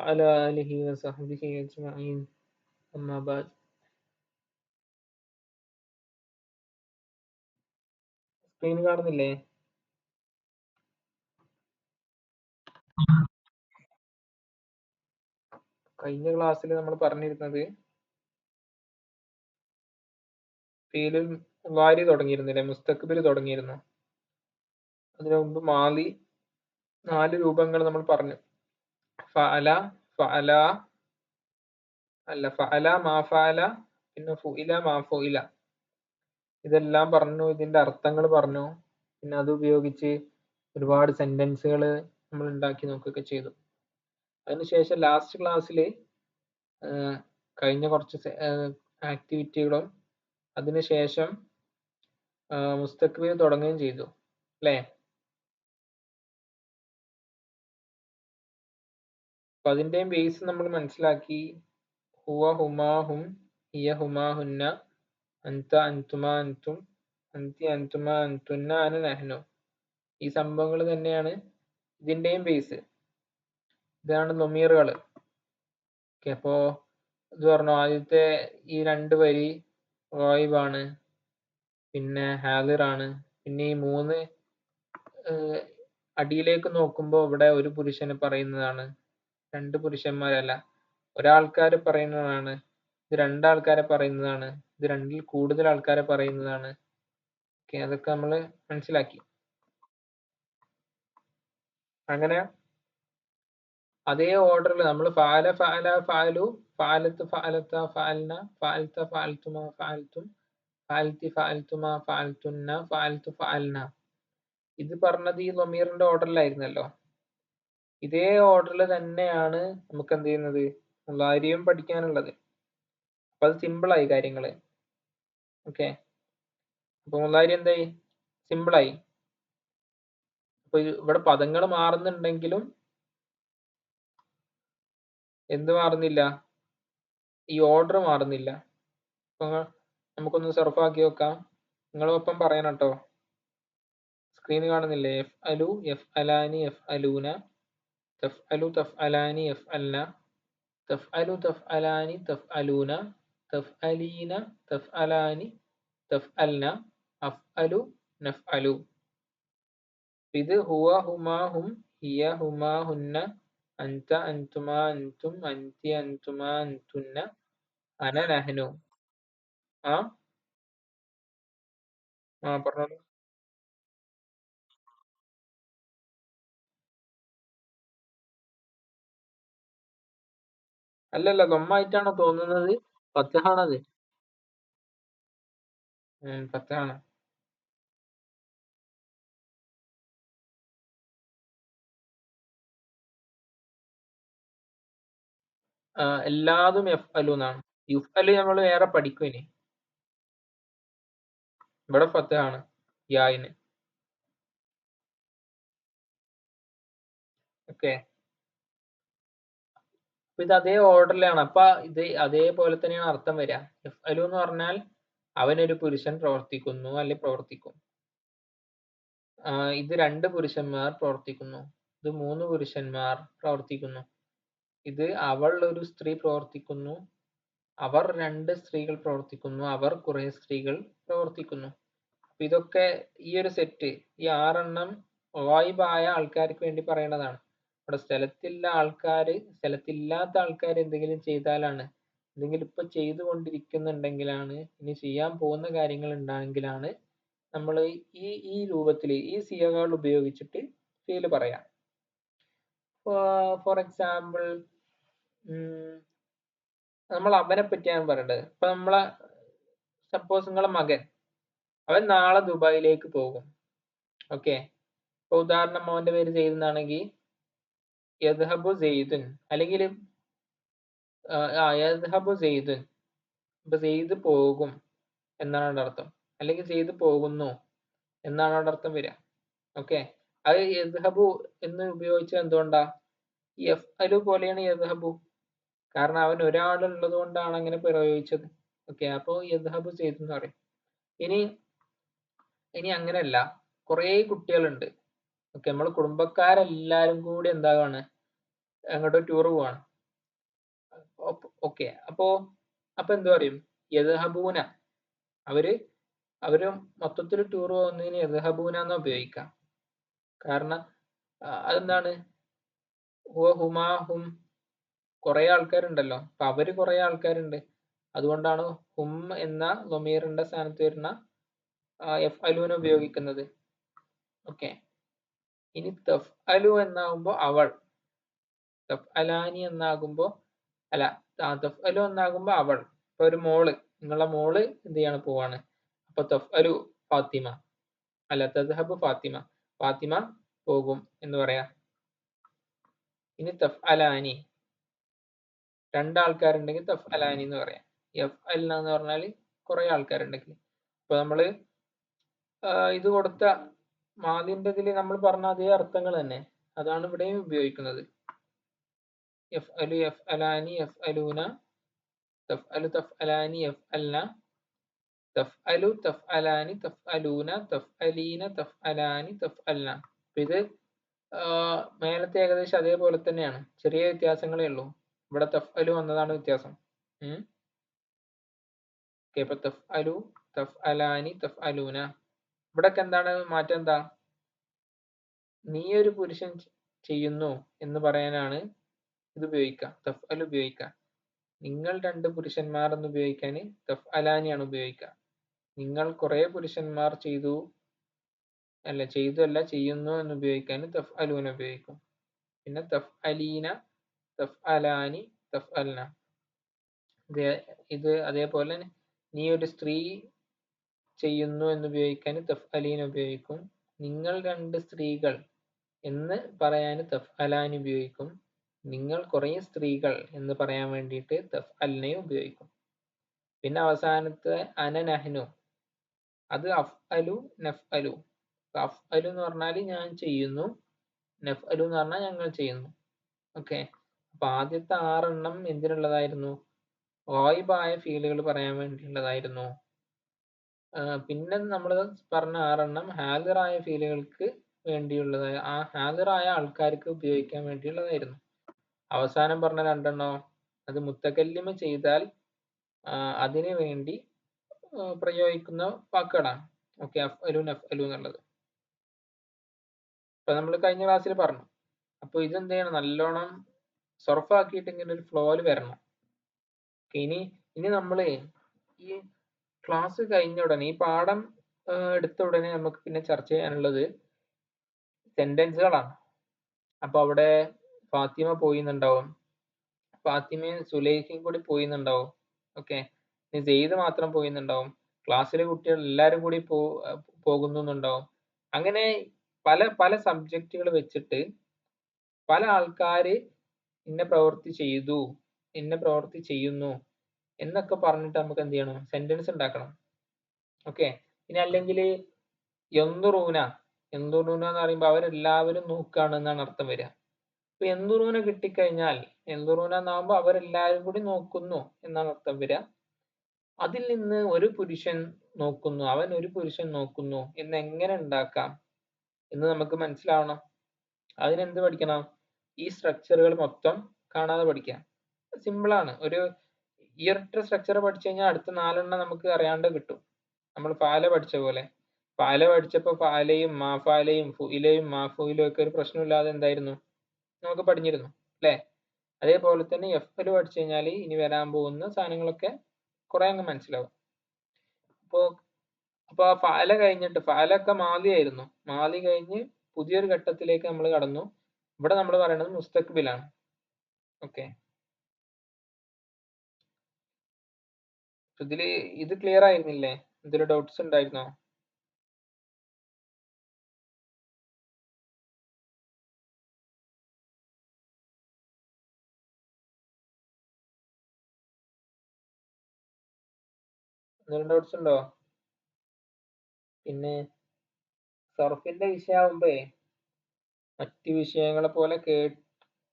وعلى آله وصحبه أجمعين أما بعد. Screen കാണുന്നില്ലേ? കഴിഞ്ഞ ക്ലാസ്സിൽ നമ്മൾ പറഞ്ഞിരുന്നത് ഫീലിൽ വാരി തുടങ്ങിയിരുന്നില്ലേ, മുസ്തഖ്ബിൽ തുടങ്ങിയിരുന്നു. അതിനു മുമ്പ് മാലി 4 രൂപങ്ങൾ നമ്മൾ പറഞ്ഞു. ഫഅല, ഫഅല അല്ല ഫഅല, മാ ഫഅല, പിന്നെ ഫുഇല, മാ ഫുഇല. ഇതെല്ലാം പറഞ്ഞു, ഇതിന്റെ അർത്ഥങ്ങൾ പറഞ്ഞു. പിന്നെ അത് ഉപയോഗിച്ച് ഒരുപാട് സെന്റൻസുകൾ നമ്മൾ ഉണ്ടാക്കി നോക്കുകയൊക്കെ ചെയ്തു. അതിനുശേഷം ലാസ്റ്റ് ക്ലാസ്സിൽ കഴിഞ്ഞ കുറച്ച് ആക്ടിവിറ്റികളും അതിനുശേഷം മുസ്തഖ്ബിൽ തുടങ്ങുകയും ചെയ്തു അല്ലേ? അപ്പൊ അതിന്റെയും ബേസ് നമ്മൾ മനസ്സിലാക്കി. ഹുവ ഹുമാ ഹും, ഹിയ ഹുമാ ഹുന്ന, അൻത അൻതുമാ അൻതും, അൻതി അൻതുമാ അൻതുന്ന, അന നഹ്നു. ഈ സംഭവങ്ങൾ തന്നെയാണ് ഇതിന്റെയും ബേസ്. ഇതാണ് ലൊമീറുകൾ. അപ്പോ ഇത് പറഞ്ഞു, ആദ്യത്തെ ഈ 2 വരി ഗായിബാണ്, പിന്നെ ഹാദിറാണ്. പിന്നെ ഈ 3 അടിയിലേക്ക് നോക്കുമ്പോൾ ഇവിടെ ഒരു പുരുഷന് പറയുന്നതാണ്, 2 പുരുഷന്മാരല്ല, ഒരാൾക്കാരെ പറയുന്നതാണ്. ഇത് 2 ആൾക്കാരെ പറയുന്നതാണ്, ഇത് 2-ൽ കൂടുതൽ ആൾക്കാരെ പറയുന്നതാണ്. അതൊക്കെ നമ്മൾ മനസ്സിലാക്കി. അങ്ങനെ അതേ ഓർഡറിൽ നമ്മൾ ഫഅല ഫഅല ഫഅലു, ഫഅലത്ത് ഫഅലത്ത ഫഅൽന, ഫഅൽത ഫഅൽതുമ ഫഅൽതും, ഫഅൽതി ഫഅൽതുമ ഫഅൽതുന്ന, ഫഅൽതു ഫഅൽന. ഇത് പറഞ്ഞത് ഈ ലൊമീറിന്റെ ഓർഡറിലായിരുന്നല്ലോ. ഇതേ ഓർഡറിൽ തന്നെയാണ് നമുക്ക് എന്ത് ചെയ്യുന്നത്, മുളാരിയും പഠിക്കാനുള്ളത്. അപ്പൊ അത് സിമ്പിളായി കാര്യങ്ങള്. ഓക്കെ, അപ്പൊ മുളാരി എന്തായി, സിമ്പിളായി. അപ്പൊ ഇവിടെ പദങ്ങൾ മാറുന്നുണ്ടെങ്കിലും എന്ത് മാറുന്നില്ല, ഈ ഓർഡർ മാറുന്നില്ല. അപ്പൊ നമുക്കൊന്ന് സർഫാക്കി നോക്കാം. നിങ്ങളൊപ്പം പറയണം കേട്ടോ. സ്ക്രീൻ കാണുന്നില്ലേ? യഫ്അലു, യഫ്അലാനി, യഫ്അലൂന, തഫ്അലു, തഫ്അലാനി, യഫ്അൽന, തഫ്അലു, തഫ്അലാനി, തഫ്അലൂന, തഫ്അലീന, തഫ്അലാനി, തഫ്അൽന, അഫ്അലു, നഫ്അലു. ഇത് ഹുവ ഹുമാ ഹും, ഹിയ ഹുമാ ഹുന്ന, അൻത അൻതുമാ അൻതും, അൻതി അൻതുമാ അൻതുന്ന, അന നഹ്നു. ആ പറഞ്ഞോളൂ. അല്ലല്ല, ദമ്മായിട്ടാണോ തോന്നുന്നത്? ഫത്ഹാണത്. ഫത്ഹാണ്. എല്ലാതും യഫ്അലു എന്നാണ്. യുഫ്അലു നമ്മൾ വേറെ പഠിക്കും ഇനി. ഇവിടെ ഫത്ഹാണ് യായിന്. ഓക്കെ, അപ്പൊ ഇത് അതേ ഓർഡറിലാണ്. അപ്പൊ ഇത് അതേപോലെ തന്നെയാണ് അർത്ഥം വരിക. യഫ്അലു എന്ന് പറഞ്ഞാൽ അവനൊരു പുരുഷൻ പ്രവർത്തിക്കുന്നു, അല്ലെ പ്രവർത്തിക്കും. ഇത് 2 പുരുഷന്മാർ പ്രവർത്തിക്കുന്നു, ഇത് 3 പുരുഷന്മാർ പ്രവർത്തിക്കുന്നു, ഇത് അവൾ ഒരു സ്ത്രീ പ്രവർത്തിക്കുന്നു, അവർ 2 സ്ത്രീകൾ പ്രവർത്തിക്കുന്നു, അവർ കുറെ സ്ത്രീകൾ പ്രവർത്തിക്കുന്നു. അപ്പൊ ഇതൊക്കെ ഈ ഒരു സെറ്റ്, ഈ 6 എണ്ണം ഗായിബായ ആൾക്കാർക്ക് വേണ്ടി പറയേണ്ടതാണ്. ഇവിടെ സ്ഥലത്തില്ലാത്ത ആൾക്കാർ എന്തെങ്കിലും ചെയ്താലാണ്, എന്തെങ്കിലും ഇപ്പൊ ചെയ്തുകൊണ്ടിരിക്കുന്നുണ്ടെങ്കിലാണ്, ഇനി ചെയ്യാൻ പോകുന്ന കാര്യങ്ങൾ ഉണ്ടെങ്കിലാണ് നമ്മൾ ഈ രൂപത്തിൽ ഈ സിയകൾ ഉപയോഗിച്ചിട്ട് ഫീൽ പറയാം. ഫോർ എക്സാമ്പിൾ, നമ്മൾ അവനെ പറ്റിയാണ് പറയേണ്ടത്. ഇപ്പൊ നമ്മളെ സപ്പോസ് നിങ്ങളെ മകൻ, അവൻ നാളെ ദുബായിലേക്ക് പോകും. ഓക്കെ, ഇപ്പൊ ഉദാഹരണം അവന്റെ പേര് ചെയ്തെന്നാണെങ്കിൽ യദ്ഹബു സെയ്ദുൻ, അല്ലെങ്കിൽ യദ്ഹബു സെയ്ദുൻ, ഇപ്പൊ സെയ്ദ് പോകും എന്നാണ് അവിടെ അർത്ഥം, അല്ലെങ്കിൽ സെയ്ദ് പോകുന്നു എന്നാണ് അവിടെ അർത്ഥം വരിക. ഓക്കെ, അത് യദ്ഹബു എന്ന് ഉപയോഗിച്ചത് എന്തുകൊണ്ടാ? യഫ്അലു പോലെയാണ് യദ്ഹബു, കാരണം അവൻ ഒരാളുള്ളത് കൊണ്ടാണ് അങ്ങനെ പ്രയോഗിച്ചത്. ഓക്കെ, അപ്പോ യദ്ഹബു സെയ്ദ് എന്ന് പറയും. ഇനി അങ്ങനെയല്ല, കുറേ കുട്ടികളുണ്ട്. ഓക്കെ, നമ്മൾ കുടുംബക്കാരെല്ലാരും കൂടി എന്താകാണ്, അങ്ങോട്ട് ടൂർ പോവാണ്. ഓക്കെ, അപ്പൊ എന്ത് പറയും? യദ്ഹബൂന. അവര് മൊത്തത്തിൽ ടൂർ പോകുന്നതിന് യദ്ഹബൂന എന്നാ ഉപയോഗിക്കാം. കാരണം അതെന്താണ്? ഹും കുറെ ആൾക്കാരുണ്ടല്ലോ, അപ്പൊ അവര് കുറെ ആൾക്കാരുണ്ട്, അതുകൊണ്ടാണ് ഹും എന്ന ലൊമീറിന്റെ സ്ഥാനത്ത് വരുന്ന യഫ്അലൂന ഉപയോഗിക്കുന്നത്. ഓക്കെ, ഇനി തഫ്അലു എന്നാകുമ്പോ അവൾ, തഫ്അലാനി എന്നാകുമ്പോ അല്ല, തഫ്അലു എന്നാകുമ്പോ അവൾ. ഇപ്പൊ ഒരു മോള്, നിങ്ങളെ മോള് എന്ത് ചെയ്യാണ്? പോവാണ്. അപ്പൊ തഫ്അലു ഫാത്തിമ, അല്ല തദ്ഹബു ഫാത്തിമ, ഫാത്തിമ പോകും എന്ന് പറയാം. ഇനി തഫ്അലാനി, രണ്ടാൾക്കാരുണ്ടെങ്കിൽ തഫ്അലാനി എന്ന് പറയാം. യഫ്അൽന എന്ന് പറഞ്ഞാൽ കുറെ ആൾക്കാരുണ്ടെങ്കിൽ. ഇപ്പൊ നമ്മള് ഇത് കൊടുത്ത മാദിന്റെ ഇതിൽ നമ്മൾ പറഞ്ഞ അതേ അർത്ഥങ്ങൾ തന്നെ, അതാണ് ഇവിടെയും ഉപയോഗിക്കുന്നത്. യഫ്അലു യഫ്അലാനി യഫ്അലൂന, തഫ്അലു തഫ്അലാനി യഫ്അൽന, തഫ്അലു തഫ്അലാനി തഫ്അലൂന, തഫ്അലീന തഫ്അലാനി തഫ്അൽന. ഇത് മേലത്തെ ഏകദേശം അതേപോലെ തന്നെയാണ്, ചെറിയ വ്യത്യാസങ്ങളേ ഉള്ളൂ. ഇവിടെ തഫ്അലു വന്നതാണ് വ്യത്യാസം. ഇപ്പൊ തഫ്അലു തഫ്അലാനി തഫ്അലൂന. ഇവിടൊക്കെ എന്താണ് മാറ്റം? എന്താ? നീ ഒരു പുരുഷൻ ചെയ്യുന്നു എന്ന് പറയാനാണ് ഇത് ഉപയോഗിക്കുക, തഫ്അലു ഉപയോഗിക്കുക. നിങ്ങൾ രണ്ട് പുരുഷന്മാർ എന്ന് ഉപയോഗിക്കാൻ തഫ്അലാനിയാണ് ഉപയോഗിക്കുക. നിങ്ങൾ കുറെ പുരുഷന്മാർ ചെയ്തു അല്ല ചെയ്യുന്നു എന്ന് ഉപയോഗിക്കാൻ തഫ്അലൂന ഉപയോഗിക്കും. പിന്നെ തഫ്അലീന തഫ്അലാനി തഫ്അൽന. ഇത് അതേപോലെ നീ ഒരു സ്ത്രീ ചെയ്യുന്നു എന്ന് ഉപയോഗിക്കാൻ തഫ്അലീന ഉപയോഗിക്കും. നിങ്ങൾ രണ്ട് സ്ത്രീകൾ എന്ന് പറയാൻ തഫ്അലാനി ഉപയോഗിക്കും. നിങ്ങൾ കുറെ സ്ത്രീകൾ എന്ന് പറയാൻ വേണ്ടിയിട്ട് തഫ്അൽനയും ഉപയോഗിക്കും. പിന്നെ അവസാനത്തെ അന നഹ്നു, അത് അഫ്അലു നഫ്അലു. അഫ്അലു എന്ന് പറഞ്ഞാൽ ഞാൻ ചെയ്യുന്നു, നഫ്അലു എന്ന് പറഞ്ഞാൽ ഞങ്ങൾ ചെയ്യുന്നു. ഓക്കെ, അപ്പൊ ആദ്യത്തെ 6 എന്തിനുള്ളതായിരുന്നു? ഗായിബായ ഫീലുകൾ പറയാൻ വേണ്ടിയുള്ളതായിരുന്നു. പിന്നെ നമ്മൾ പറഞ്ഞ 6 ഹാദിറായ ഫീലുകൾക്ക് വേണ്ടിയുള്ളതായ, ആ ഹാദിറായ ആൾക്കാർക്ക് ഉപയോഗിക്കാൻ വേണ്ടിയുള്ളതായിരുന്നു. അവസാനം പറഞ്ഞ 2 അത് മുത്തകല്ലിമ ചെയ്താൽ അതിനു വേണ്ടി പ്രയോഗിക്കുന്ന വാക്കുകളാണ്. ഓക്കെ, അഫ്അലു നഫ്അലു എന്നുള്ളത് ഇപ്പൊ നമ്മൾ കഴിഞ്ഞ ക്ലാസ്സിൽ പറഞ്ഞു. അപ്പൊ ഇതെന്ത് ചെയ്യണം? നല്ലോണം സർഫാക്കിയിട്ട് ഇങ്ങനെ ഒരു ഫ്ലോയിൽ വരണം. ഇനി നമ്മള് ഈ ക്ലാസ് കഴിഞ്ഞ ഉടനെ, ഈ പാഠം എടുത്ത ഉടനെ നമുക്ക് പിന്നെ ചർച്ച ചെയ്യാനുള്ളത് സെന്റൻസുകളാണ്. അപ്പൊ അവിടെ ഫാത്തിമ പോയിന്നുണ്ടാവും, ഫാത്തിമയും സുലൈഖയും കൂടി പോയിന്നുണ്ടാവും. ഓക്കെ, ഇനി സെയ്ദ് മാത്രം പോയിന്നുണ്ടാവും, ക്ലാസ്സിലെ കുട്ടികൾ എല്ലാവരും കൂടി പോകുന്നുണ്ടാവും. അങ്ങനെ പല പല സബ്ജക്റ്റുകൾ വെച്ചിട്ട് പല ആൾക്കാര് ഇന്ന പ്രവൃത്തി ചെയ്തു, ഇന്ന പ്രവൃത്തി ചെയ്യുന്നു എന്നൊക്കെ പറഞ്ഞിട്ട് നമുക്ക് എന്ത് ചെയ്യണം? സെന്റൻസ് ഉണ്ടാക്കണം. ഓക്കെ, ഇനി അല്ലെങ്കിൽ യന്ദുറൂന എന്ന് പറയുമ്പോൾ അവരെല്ലാവരും നോക്കുകയാണ് എന്നാണ് അർത്ഥം വരിക. ഇപ്പൊ യന്ദുറൂന കിട്ടിക്കഴിഞ്ഞാൽ, യന്ദുറൂന എന്നാകുമ്പോൾ അവരെല്ലാവരും കൂടി നോക്കുന്നു എന്നാണ് അർത്ഥം വരിക. അതിൽ നിന്ന് ഒരു പുരുഷൻ നോക്കുന്നു, അവൻ ഒരു പുരുഷൻ നോക്കുന്നു എന്ന് എങ്ങനെ ഉണ്ടാക്കാം എന്ന് നമുക്ക് മനസ്സിലാവണം. അതിനെന്ത് പഠിക്കണം? ഈ സ്ട്രക്ചറുകൾ മൊത്തം കാണാതെ പഠിക്കാം. സിമ്പിളാണ്. ഈ ഒരൊറ്റ സ്ട്രക്ചർ പഠിച്ചു കഴിഞ്ഞാൽ അടുത്ത 4 നമുക്ക് അറിയാണ്ട് കിട്ടും. നമ്മൾ ഫാല പഠിച്ച പോലെ, ഫാല പഠിച്ചപ്പോൾ ഫാലയും മാഫാലയും ഫുയിലയും മാഫുയിലും ഒക്കെ ഒരു പ്രശ്നമില്ലാതെ എന്തായിരുന്നു നമുക്ക് പഠിഞ്ഞിരുന്നു, അല്ലേ? അതേപോലെ തന്നെ എഫ്അൽ പഠിച്ചു കഴിഞ്ഞാൽ ഇനി വരാൻ പോകുന്ന സാധനങ്ങളൊക്കെ കുറെ അങ്ങ് മനസ്സിലാവും. അപ്പൊ ആ ഫാല കഴിഞ്ഞിട്ട്, ഫാലൊക്കെ മാലിയായിരുന്നു, മാലി കഴിഞ്ഞ് പുതിയൊരു ഘട്ടത്തിലേക്ക് നമ്മൾ കടന്നു. ഇവിടെ നമ്മൾ പറയുന്നത് മുസ്തഖ്ബിലാണ്. ഓക്കെ, ഇത് ക്ലിയർ ആയിരുന്നില്ലേ? എന്തെങ്കിലും ഡൗട്ട്സ് ഉണ്ടായിരുന്നോ? എന്തെങ്കിലും ഡൗട്ട്സ് ഉണ്ടോ? പിന്നെ സർഫിന്റെ വിഷയമാകുമ്പോ മറ്റു വിഷയങ്ങളെ പോലെ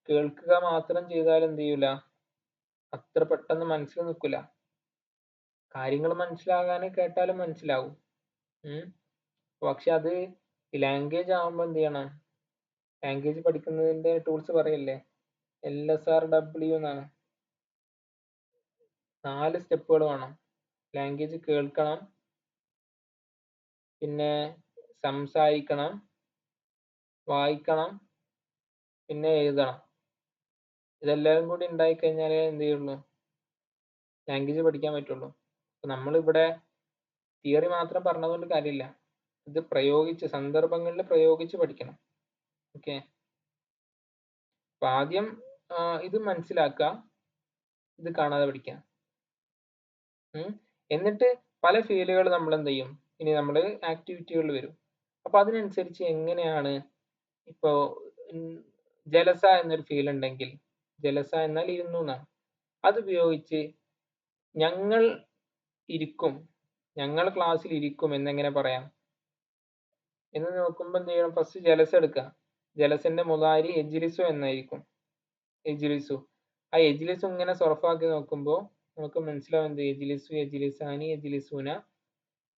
കേൾക്കുക മാത്രം ചെയ്താൽ എന്ത് ചെയ്യൂല, അത്ര പെട്ടെന്ന് മനസ്സിൽ നിൽക്കില്ല. കാര്യങ്ങൾ മനസ്സിലാകാൻ കേട്ടാലും മനസ്സിലാവും. പക്ഷെ അത് ലാംഗ്വേജ് ആവുമ്പോ എന്ത് ചെയ്യണം? ലാംഗ്വേജ് പഠിക്കുന്നതിന്റെ ടൂൾസ് പറയല്ലേ, LSRW എന്നാണ്. 4 സ്റ്റെപ്പുകൾ വേണം. ലാംഗ്വേജ് കേൾക്കണം, പിന്നെ സംസാരിക്കണം, വായിക്കണം, പിന്നെ എഴുതണം. ഇതെല്ലാവരും കൂടി ഉണ്ടായിക്കഴിഞ്ഞാലേ എന്ത് ചെയ്യുള്ളൂ, ലാംഗ്വേജ് പഠിക്കാൻ പറ്റുള്ളൂ. അപ്പൊ നമ്മളിവിടെ തിയറി മാത്രം പറഞ്ഞതുകൊണ്ട് കാര്യമില്ല, ഇത് പ്രയോഗിച്ച് സന്ദർഭങ്ങളിൽ പ്രയോഗിച്ച് പഠിക്കണം. ഓക്കെ, അപ്പൊ ആദ്യം ഇത് മനസ്സിലാക്കുക, ഇത് കാണാതെ പഠിക്കുക. എന്നിട്ട് പല ഫീലുകൾ നമ്മൾ എന്ത് ചെയ്യും, ഇനി നമ്മൾ ആക്ടിവിറ്റികൾ വരും. അപ്പൊ അതിനനുസരിച്ച് എങ്ങനെയാണ്, ഇപ്പോ ജലസ എന്നൊരു ഫീൽ ഉണ്ടെങ്കിൽ, ജലസ എന്നാൽ ഇരുന്നു എന്നാണ്, അത് ഉപയോഗിച്ച് ഞങ്ങൾ ഇരിക്കും, ഞങ്ങൾ ക്ലാസ്സിൽ ഇരിക്കും എന്നെങ്ങനെ പറയാം എന്ന് നോക്കുമ്പോൾ എന്ത് ചെയ്യണം, ഫസ്റ്റ് ജലസ എടുക്കുക. ജലസന്റെ മുതാരി എജ്ലിസു എന്നായിരിക്കും, എജ്ലിസു. ആ എജ്ലിസു ഇങ്ങനെ സൊറഫാക്കി നോക്കുമ്പോൾ നമുക്ക് മനസ്സിലാവും എന്ത്, എജ്ലിസു എജ്ലിസാനി എജ്ലിസൂന,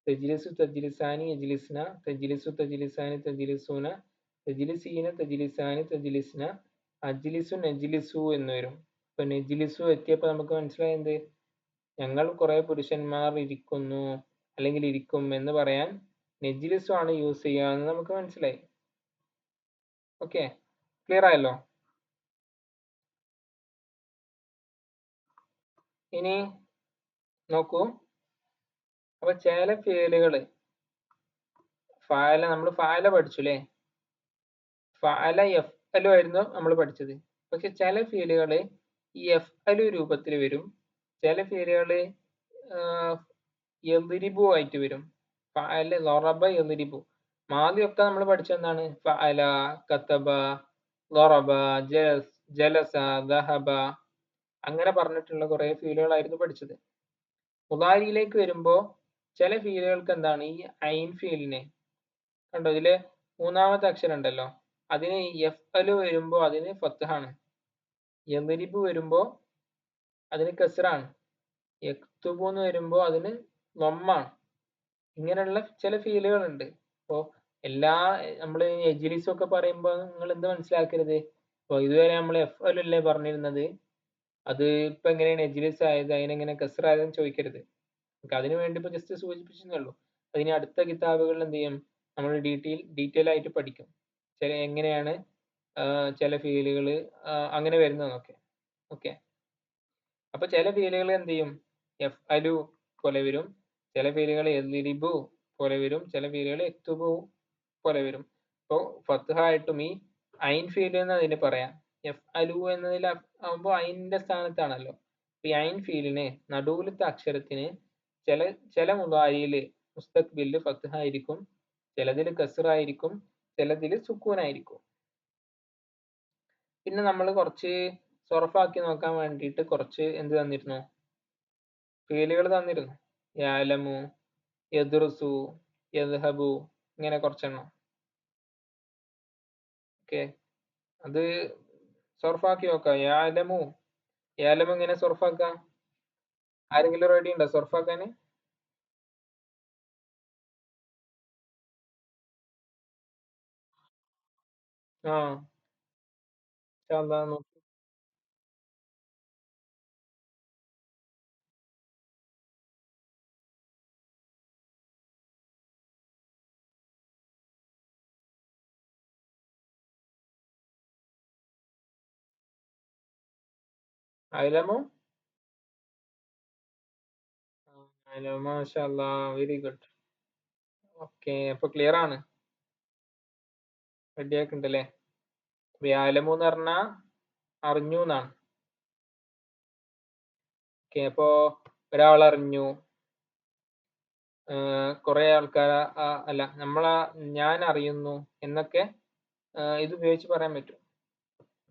തെജ്ലിസു തജ്ലിസാനി എജ്ലിസ്ന, തെജ്ലിസു തജ്ലിസാനി തജ്ലിസൂന, തെജ്ലിസീന തജ്ലിസാനി തജ്ലിസ്ന, അജ്ലിസു നജ്ലിസു എന്ന് വരും. അപ്പൊ നജ്ലിസു എത്തിയപ്പോൾ നമുക്ക് മനസ്സിലായി എന്ത്, ഞങ്ങൾ കുറെ പുരുഷന്മാർ ഇരിക്കുന്നു അല്ലെങ്കിൽ ഇരിക്കും എന്ന് പറയാൻ നെജ്ലിസു ആണ് യൂസ് ചെയ്യാന്ന് നമുക്ക് മനസ്സിലായി. ഓക്കെ, ക്ലിയർ ആയല്ലോ? ഇനി നോക്കൂ, അപ്പൊ ചില ഫേലുകള് ഫാല, നമ്മൾ ഫാല പഠിച്ചു അല്ലേ, ഫാല എഫ് അലു ആയിരുന്നു നമ്മൾ പഠിച്ചത്. പക്ഷെ ചില ഫീലുകള് ഈ എഫ് അലു രൂപത്തിൽ വരും, ചില ഫീലുകള് യദ്രിബു ആയിട്ട് വരും. ഫഅല, ലറബ, യദ്രിബു. മാദിയൊക്കെ നമ്മൾ പഠിച്ചെന്താണ്, ഫഅല, കതബ, ലറബ, ജലസ, ദഹബ, അങ്ങനെ പറഞ്ഞിട്ടുള്ള കുറെ ഫീലുകളായിരുന്നു പഠിച്ചത്. മുദാരിയിലേക്ക് വരുമ്പോ ചില ഫീലുകൾക്ക് എന്താണ്, ഈ ഐൻ ഫീലിനെ കണ്ടോ, ഇതില് മൂന്നാമത്തെ അക്ഷരം ഉണ്ടല്ലോ, അതിന് എഫ് അലു വരുമ്പോ അതിന് ഫത്ഹാണ്, യദ്രിബു വരുമ്പോ അതിന് കസ്റാണ്, യക്തുബു എന്ന് വരുമ്പോ അതിന് ലമ്മാണ്. ഇങ്ങനെയുള്ള ചില ഫീലുകൾ ഉണ്ട്. അപ്പോ എല്ലാ നമ്മൾ എജ്ലിസ് ഒക്കെ പറയുമ്പോൾ നിങ്ങൾ എന്ത് മനസ്സിലാക്കരുത്, അപ്പൊ ഇതുവരെ നമ്മൾ എഫ് അല്ലേ പറഞ്ഞിരുന്നത്, അത് ഇപ്പൊ എങ്ങനെയാണ് എജ്ലിസ് ആയത്, അതിനെങ്ങനെ കസ്റ ആയതെന്ന് ചോദിക്കരുത്. നമുക്ക് അതിനു വേണ്ടി ഇപ്പൊ ജസ്റ്റ് സൂചിപ്പിച്ചേ ഉള്ളൂ. അതിന് അടുത്ത കിതാബുകളിൽ എന്ത് ചെയ്യും, നമ്മൾ ഡീറ്റെയിൽ ആയിട്ട് പഠിക്കും, ചില എങ്ങനെയാണ് ചില ഫീലുകൾ അങ്ങനെ വരുന്നതെന്നൊക്കെ. ഓക്കെ, അപ്പൊ ചില ഫീലുകൾ എന്ത് ചെയ്യും, എഫ് അലു പോലെ വരും, ചില ഫീലുകൾ യദ്രിബു പോലെ വരും, ചില ഫീലുകൾ യക്തുബു പോലെ വരും. ഇപ്പോ ഫത്ഹായിട്ടും ഈ ഐൻ ഫീൽ എന്ന് അതിന് പറയാം. എഫ് അലു എന്നതിൽ ആവുമ്പോ ഐനിന്റെ സ്ഥാനത്താണല്ലോ. ഈ ഐൻ ഫീലിന് നടുവിലത്തെ അക്ഷരത്തിന് ചില മുദാരിയില് മുസ്തഖ്ബില് ഫത്ഹായിരിക്കും, ചിലതിൽ കസ്റായിരിക്കും, ചിലതിൽ സുക്കൂനായിരിക്കും. പിന്നെ നമ്മൾ കുറച്ച് സൊറഫാക്കി നോക്കാൻ വേണ്ടിയിട്ട് കുറച്ച് എന്ത് തന്നിരുന്നു, ഫീലുകൾ തന്നിരുന്നു. യഅലമു, യദ്റുസു, യദ്ഹബു, ഇങ്ങനെ കുറച്ചെണ്ണം. ഓക്കെ, അത് സൊറഫാക്കി നോക്കാം. യഅലമു, യഅലമു ഇങ്ങനെ സൊറഫാക്കാം, ആരെങ്കിലും റെഡി ഉണ്ടോ സൊറഫാക്കാന്? ആ, ഇൻഷാ അല്ലാഹ് നോക്ക്. അലമു, അലമു, മാഷാ അല്ലാഹ്, വെരി ഗുഡ്. ഓക്കെ, അപ്പൊ ക്ലിയർ ആണ്, റെഡി ആക്കുന്നുണ്ടല്ലേ? യഅലമു എന്ന് പറഞ്ഞാ അറിഞ്ഞു എന്നാണ്. ഓക്കെ, അപ്പോ ഒരാൾ അറിഞ്ഞു, കുറെ ആൾക്കാർ, അല്ല ഞാൻ അറിയുന്നു എന്നൊക്കെ ഇത് ഉപയോഗിച്ച് പറയാൻ പറ്റും.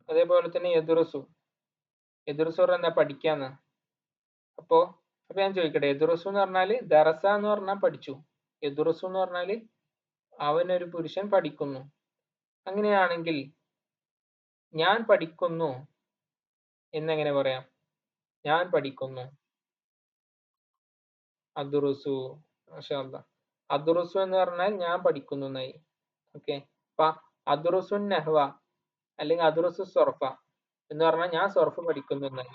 അതേപോലെ തന്നെ എദുറുസു, എദുറുസു പറഞ്ഞാൽ എന്താ, പഠിക്കാന്ന്. അപ്പൊ ഞാൻ ചോദിക്കട്ടെ, എദുറുസു എന്ന് പറഞ്ഞാല് ദറസ എന്ന് പറഞ്ഞാൽ പഠിച്ചു, എദുറുസു എന്ന് പറഞ്ഞാല് അവനൊരു പുരുഷൻ പഠിക്കുന്നു. അങ്ങനെയാണെങ്കിൽ ഞാൻ പഠിക്കുന്നു എന്നെങ്ങനെ പറയാം, ഞാൻ പഠിക്കുന്നു, അദുറുസു, മാഷാ അല്ലാഹ്. അദുറുസു എന്ന് പറഞ്ഞാൽ ഞാൻ പഠിക്കുന്നു എന്നായി. ഓക്കെ, അപ്പൊ അദുറുസുൻ നഹ്വ അല്ലെങ്കിൽ അദുറുസു സൊറഫ എന്ന് പറഞ്ഞാൽ ഞാൻ സൊറഫ് പഠിക്കുന്നു എന്നായി.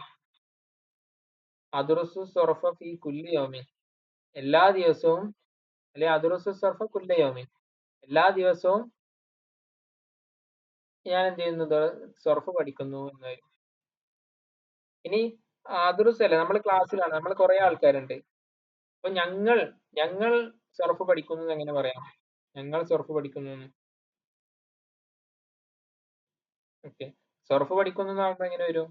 അദ്റുസു സൊറഫ ഫി കുല്ലി യൗമിൻ. എല്ലാ ദിവസവും, അല്ലെ അദ്റുസു സൊറഫ കുല്ല യൗമിൻ. എല്ലാ ദിവസവും ഞാൻ എന്ത് ചെയ്യുന്നത് സൊറഫ് പഠിക്കുന്നു എന്നായിരുന്നു. ഇനി അദ്റുസ് അല്ല, നമ്മൾ ക്ലാസ്സിലാണ്, നമ്മൾ കുറെ ആൾക്കാരുണ്ട്. അപ്പൊ ഞങ്ങൾ സൊറഫ് പഠിക്കുന്നത് എങ്ങനെ പറയാം? ഞങ്ങൾ സൊറഫ് പഠിക്കുന്നു. ഓക്കെ, സൊറഫ് പഠിക്കുന്നു എന്നാകുമ്പോ എങ്ങനെ വരും?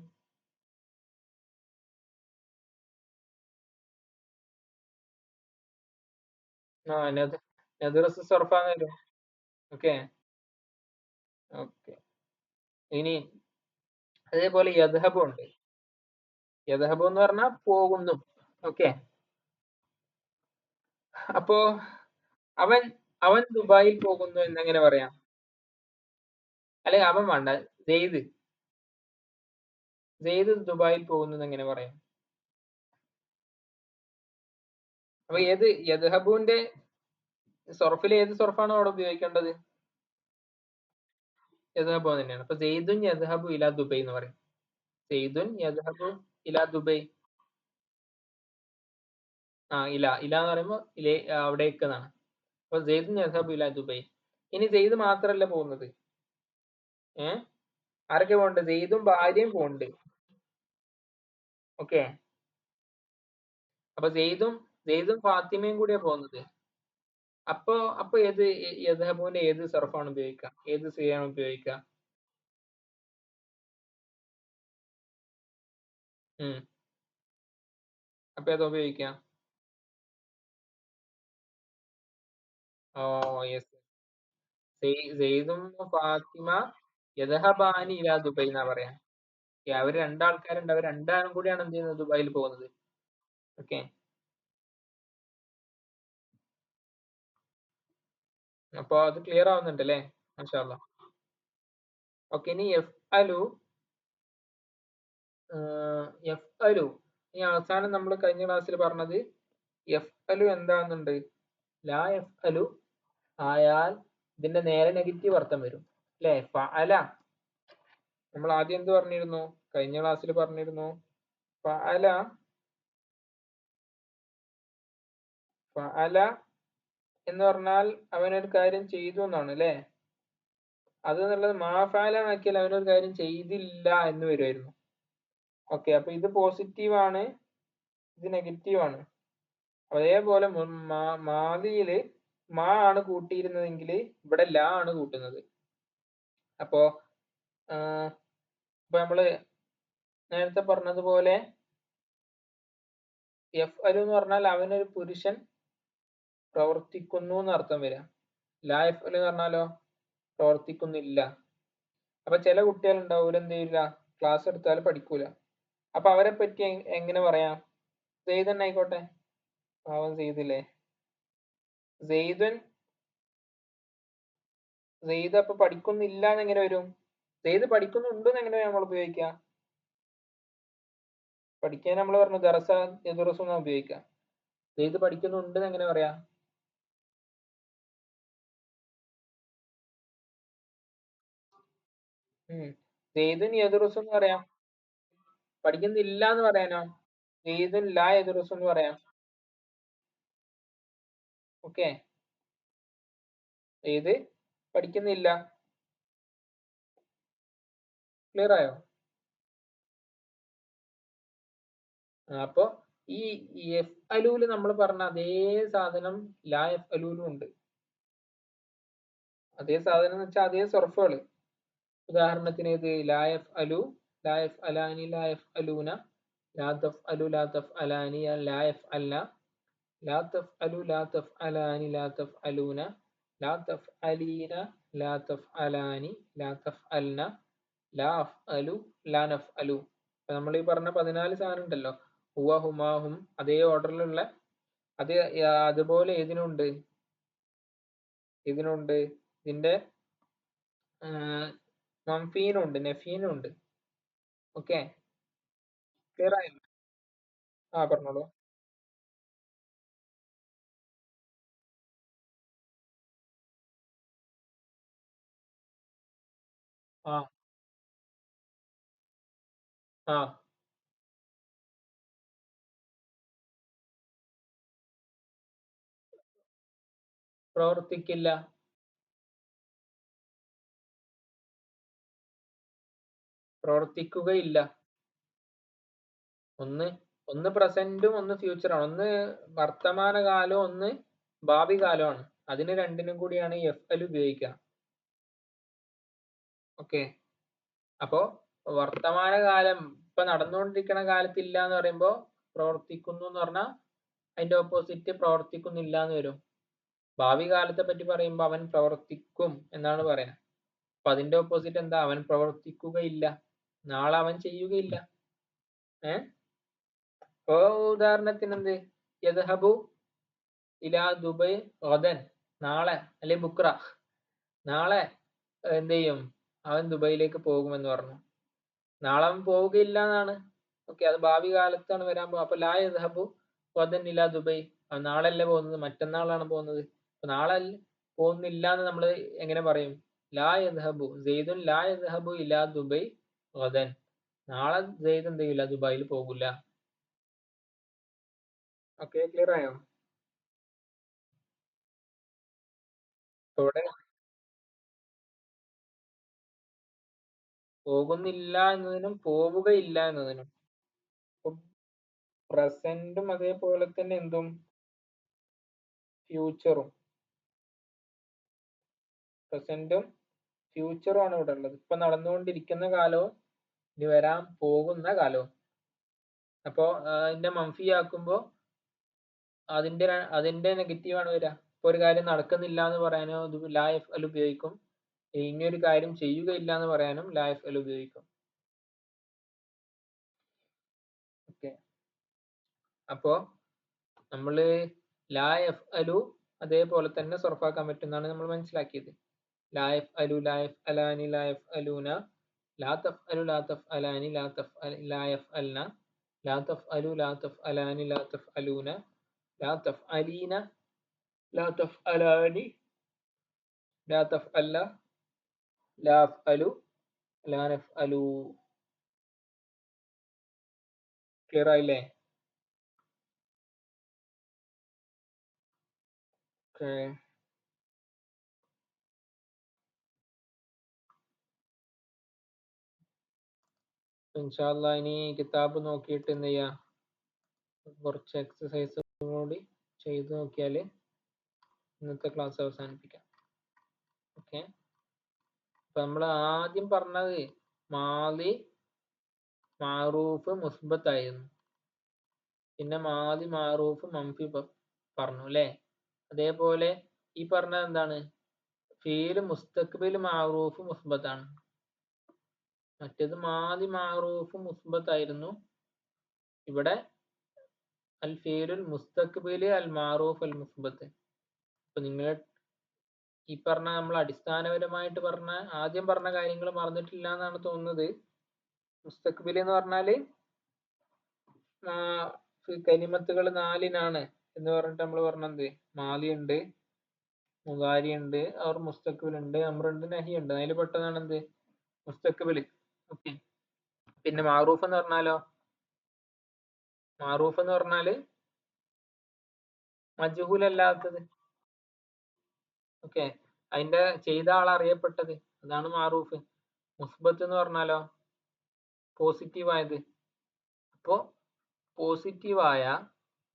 ആ നദ്റസ് സൊറഫാന്ന് വരും. ഓക്കെ. ഓക്കെ. ഇനി അതേപോലെ യദ്ഹബു ഉണ്ട്. യദ്ഹബു എന്ന് പറഞ്ഞാൽ പോകുന്നു. ഓക്കെ. അപ്പോ അവൻ അവൻ ദുബായിൽ പോകുന്നു എന്നെങ്ങനെ പറയാം? അല്ലെങ്കിൽ അവൻ വേണ്ട, സെയ്ദ് സെയ്ദ് ദുബായിൽ പോകുന്നു എന്നെങ്ങനെ പറയാം? അപ്പൊ ഏത് യദ്ഹബുവിന്റെ സൊറഫിൽ ഏത് സൊറഫാണോ അവിടെ ഉപയോഗിക്കേണ്ടത്? യദ്ഹബു തന്നെയാണ്. അപ്പൊ സെയ്ദുൻ യദ്ഹബു ഇലാ ദുബൈ എന്ന് പറയും. സെയ്ദുൻ യദ്ഹബു ഇലാ ദുബൈ. ഇല ഇല എന്ന് പറയുമ്പോ അവിടേക്ക് എന്നാണ്. അപ്പൊ സെയ്ദുൻ യദ്ഹബു ഇലാ ദുബൈ. ഇനി സെയ്ദ് മാത്രല്ല പോകുന്നത്. ആരൊക്കെ പോകുന്നുണ്ട്? സെയ്ദും ഭാര്യയും പോകുന്നുണ്ട്. ഓക്കെ. അപ്പൊ സെയ്ദും ഫാത്തിമയും കൂടിയാ പോകുന്നത്. അപ്പൊ അപ്പൊ ഏത് യദ്ഹബുവിന്റെ ഏത് സർഫാണ് ഉപയോഗിക്കുക? ഏത് സിയാണ് ഉപയോഗിക്കുക? ഉം അപ്പൊ ഏതാ ഉപയോഗിക്കുക? ഓ യെസ്. സെയ്ദും ഫാത്തിമ യദ്ഹബാനി ഇലാ ദുബൈ എന്നാ പറയാ. അവര് രണ്ടാൾക്കാരുണ്ട്, അവർ രണ്ടാളും കൂടിയാണ് എന്ത് ചെയ്യുന്നത്? ദുബായിൽ പോകുന്നത്. ഓക്കെ. അപ്പൊ അത് ക്ലിയർ ആവുന്നുണ്ട് അല്ലേ? മാഷാ അല്ലാ. ഓക്കെ. ഇനി എഫ് അലു. ഈ അവസാനം നമ്മൾ കഴിഞ്ഞ ക്ലാസ്സിൽ പറഞ്ഞത് എഫ് അലു എന്താണെന്നുണ്ട്? ലാ എഫ് അലു ആയാൽ ഇതിന്റെ നേരെ നെഗറ്റീവ് അർത്ഥം വരും അല്ലെ? ഫഅല. നമ്മൾ ആദ്യം എന്ത് പറഞ്ഞിരുന്നു? കഴിഞ്ഞ ക്ലാസ്സിൽ പറഞ്ഞിരുന്നു ഫഅല. ഫഅല എന്ന് പറഞ്ഞാൽ അവനൊരു കാര്യം ചെയ്തു എന്നാണ് അല്ലെ? അത് എന്നുള്ളത് മാ ഫഅല ആക്കിയാൽ അവനൊരു കാര്യം ചെയ്തില്ല എന്ന് വരുമായിരുന്നു. ഓക്കെ. അപ്പൊ ഇത് പോസിറ്റീവ് ആണ്, ഇത് നെഗറ്റീവ് ആണ്. അതേപോലെ മാദിയില് മാ ആണ് കൂട്ടിയിരുന്നതെങ്കിൽ ഇവിടെ ലാ ആണ് കൂട്ടുന്നത്. അപ്പോ ഇപ്പൊ നമ്മള് നേരത്തെ പറഞ്ഞതുപോലെ എഫ് അലു എന്ന് പറഞ്ഞാൽ അവനൊരു പുരുഷൻ പ്രവർത്തിക്കുന്നു എന്ന് അർത്ഥം വരാം. ലാ എഫ് അലു എന്ന് പറഞ്ഞാലോ പ്രവർത്തിക്കുന്നില്ല. അപ്പൊ ചില കുട്ടികൾ ഉണ്ടാവും, എന്ത് ചെയ്യില്ല, ക്ലാസ് എടുത്താൽ പഠിക്കൂല. അപ്പൊ അവരെ പറ്റി എങ്ങനെ പറയാം? സെയ്ദ് തന്നെ ആയിക്കോട്ടെ. പാവം സെയ്ദില്ലേ. സെയ്ദ് അപ്പൊ പഠിക്കുന്നില്ല എന്ന് എങ്ങനെ വരും? സെയ്ദ് പഠിക്കുന്നുണ്ട് എന്ന് എങ്ങനെ നമ്മൾ ഉപയോഗിക്കുക? പഠിക്കാൻ നമ്മൾ പറഞ്ഞു ദറസ യദുറസു എന്നാ ഉപയോഗിക്കുക. സെയ്ദ് പഠിക്കുന്നുണ്ട് എന്ന് എങ്ങനെ പറയാ? സെയ്ദുൻ യദുറസു എന്ന് പറയാം. പഠിക്കുന്നില്ല എന്ന് പറയാനോ? സെയ്ദുൻ ലാ യദുറസു എന്ന് പറയാം. ഓക്കെ. സെയ്ദ് പഠിക്കുന്നില്ല. ക്ലിയർ ആയോ? അപ്പൊ ഈ എഫ് അലൂല് നമ്മൾ പറഞ്ഞ അതേ സാധനം ലാ എഫ് അലൂലും ഉണ്ട്. അതേ സാധനം എന്ന് വെച്ചാൽ അതേ സർഫുകള്. ഉദാഹരണത്തിന് ഇത് ലാ എഫ് അലു, ലാ എഫ് അലാനി, ലാ എഫ് അലൂന, ലാ തഫ് അലു, ലാ തഫ് അലാനി, ലാ എഫ് അല്ല, ലാ തഫ് അലു, ലാ തഫ് അലാനി, ലാ തഫ് അലൂന, ലാ തഫ് അലീന, ലാ തഫ് അലാനി, ലാ തഫ് അൽന, ലാ അഫ് അലു, ലാ നഫ് അലു. നമ്മൾ ഈ പറഞ്ഞ 14 സാധനം ഉണ്ടല്ലോ, ഹുവ ഹുമാഹും, അതേ ഓർഡറിലുള്ള അത് അതുപോലെ ഇതിനുണ്ട്. ഇതിന്റെ മംഫീനും ഉണ്ട്, നഫീനും ഉണ്ട്. ഓക്കെ. ക്ലിയർ ആയോ? പറഞ്ഞോളൂ. ആ ആ പ്രവർത്തിക്കില്ല. പ്രവർത്തിക്കുകയില്ല. ഒന്ന് പ്രസന്റും ഒന്ന് ഫ്യൂച്ചറാണ്. ഒന്ന് വർത്തമാനകാലവും ഒന്ന് ഭാവി കാലമാണ്. അതിന് രണ്ടിനും കൂടിയാണ് എഫ്എൽ ഉപയോഗിക്കുക. ഓക്കെ. അപ്പോ വർത്തമാനകാലം ഇപ്പൊ നടന്നുകൊണ്ടിരിക്കുന്ന കാലത്ത് ഇല്ല എന്ന് പറയുമ്പോ പ്രവർത്തിക്കുന്നു എന്ന് പറഞ്ഞാൽ അതിന്റെ ഓപ്പോസിറ്റ് പ്രവർത്തിക്കുന്നില്ല എന്ന് വരും. ഭാവി കാലത്തെ പറ്റി പറയുമ്പോ അവൻ പ്രവർത്തിക്കും എന്നാണ് പറയാ. അപ്പൊ അതിന്റെ ഓപ്പോസിറ്റ് എന്താ? അവൻ പ്രവർത്തിക്കുകയില്ല. നാളെ അവൻ ചെയ്യുകയില്ല. ഇപ്പൊ ഉദാഹരണത്തിന് എന്ത്? യദ്ഹബു ഇലാ ദുബൈ ഗദൻ, നാളെ അല്ലെ ബുക്ര, നാളെ എന്ത് ചെയ്യും? അവൻ ദുബൈയിലേക്ക് പോകുമെന്ന് പറഞ്ഞു. നാളെ അവൻ പോവുകയില്ല എന്നാണ്. ഓക്കെ, അത് ഭാവി കാലത്താണ് വരാൻ പോകുന്നത്. അപ്പൊ ലാ യദ്ഹബു ഗദൻ ഇലാ ദുബൈ, അവൻ നാളെ അല്ലേ പോകുന്നത്, മറ്റന്നാളാണ് പോകുന്നത്. അപ്പൊ നാളെ പോകുന്നില്ല എന്ന് നമ്മൾ എങ്ങനെ പറയും? ലാ യദ്ഹബു സെയ്ദുൻ ലാ യദ്ഹബു ഇലാ ദുബൈ ഗദൻ, നാളെ സെയ്ദ് എന്ത് ചെയ്യില്ല, ദുബായിൽ പോകില്ല. ഓക്കെ, ക്ലിയർ ആയോ? ഇവിടെ പോകുന്നില്ല എന്നതിനും പോവുകയില്ല എന്നതിനും പ്രസന്റും അതേപോലെ തന്നെ എന്തും ഫ്യൂച്ചറും, പ്രസന്റും ഫ്യൂച്ചറും ആണ് ഇവിടെ ഉള്ളത്. ഇപ്പൊ നടന്നുകൊണ്ടിരിക്കുന്ന കാലവും ഇനി വരാൻ പോകുന്ന കാലവും. അപ്പോ അതിന്റെ മംഫി ആക്കുമ്പോ അതിന്റെ നെഗറ്റീവ് ആണ് വരിക. ഇപ്പൊ ഒരു കാര്യം നടക്കുന്നില്ല എന്ന് പറയാനോ ലാ എഫ്അൽ ഉപയോഗിക്കും. ഇനിയൊരു കാര്യം ചെയ്യുകയില്ല എന്ന് പറയാനും ലാ എഫ്അൽ ഉപയോഗിക്കും. ഓക്കെ. അപ്പോ നമ്മള് ലാ എഫ്അലു അതേപോലെ തന്നെ സർഫാക്കാൻ പറ്റുന്നതാണ് നമ്മൾ മനസ്സിലാക്കിയത്. ലാ എഫ്അലു ലാ എഫ്അലാനി ലാ എഫ്അലൂന, ലാ തഫ്അലു ലാ തഫ്അലാനി ലാ യഫ്അൽന, ലാ തഫ്അലു ലാ തഫ്അലാനി ലാ തഫ്അലൂന, ലാ തഫ്അലീന ലാ തഫ്അലാനി ലാ തഫ്അൽന, ലാ അഫ്അലു ലാ നഫ്അലു. ക്ലിയർ ആയില്ലേ? ഓക്കെ. ഇൻഷാ അല്ലാഹ് ഇനി കിതാബ് നോക്കിയിട്ട് എന്ത് ചെയ്യാ, കുറച്ച് എക്സസൈസ് കൂടി ചെയ്ത് നോക്കിയാൽ ഇന്നത്തെ ക്ലാസ് അവസാനിപ്പിക്കാം. ഓക്കെ. അപ്പൊ നമ്മൾ ആദ്യം പറഞ്ഞത് മാലി മാറൂഫ് മുസ്ബത്ത് ആയിരുന്നു. പിന്നെ മാലി മാറൂഫ് മംഫി പറഞ്ഞു അല്ലേ? അതേപോലെ ഈ പറഞ്ഞത് എന്താണ്? ഫീല് മുസ്തഖ്ബിൽ മാറൂഫ് മുസ്ബത്താണ്. മറ്റേത് മാലി മാറൂഫ് മുസ്ബത്ത് ആയിരുന്നു. ഇവിടെ അൽ ഫീലുൽ മുസ്തഖ്ബില് അൽ മാറൂഫ് അൽ മുസ്ബത്ത്. അപ്പൊ നിങ്ങൾ ഈ പറഞ്ഞ നമ്മൾ അടിസ്ഥാനപരമായിട്ട് ആദ്യം പറഞ്ഞ കാര്യങ്ങൾ മറന്നിട്ടില്ല എന്നാണ് തോന്നുന്നത്. മുസ്തഖ്ബിൽ എന്ന് പറഞ്ഞാല് കലിമത്തുകൾ 4 എന്ന് പറഞ്ഞിട്ട് നമ്മൾ പറഞ്ഞത് മാലി ഉണ്ട്, മുദാരി ഉണ്ട്, അവർ മുസ്തഖ്ബിൽ ഉണ്ട്, അമ്രുണ്ട്, നഹി ഉണ്ട്. അതിൽ പെട്ടതാണ് എന്ത്? മുസ്തഖ്ബിൽ. ഓക്കെ. പിന്നെ മാറൂഫ് എന്ന് പറഞ്ഞാലോ? മാറൂഫ് എന്ന് പറഞ്ഞാല് മജ്ഹൂൽ അല്ലാത്തത്. ഓക്കെ. അതിന്റെ ചെയ്ത ആൾ അറിയപ്പെട്ടത്, അതാണ് മാറൂഫ്. മുസ്ബത്ത് എന്ന് പറഞ്ഞാലോ പോസിറ്റീവ് ആയത്. അപ്പോ പോസിറ്റീവായ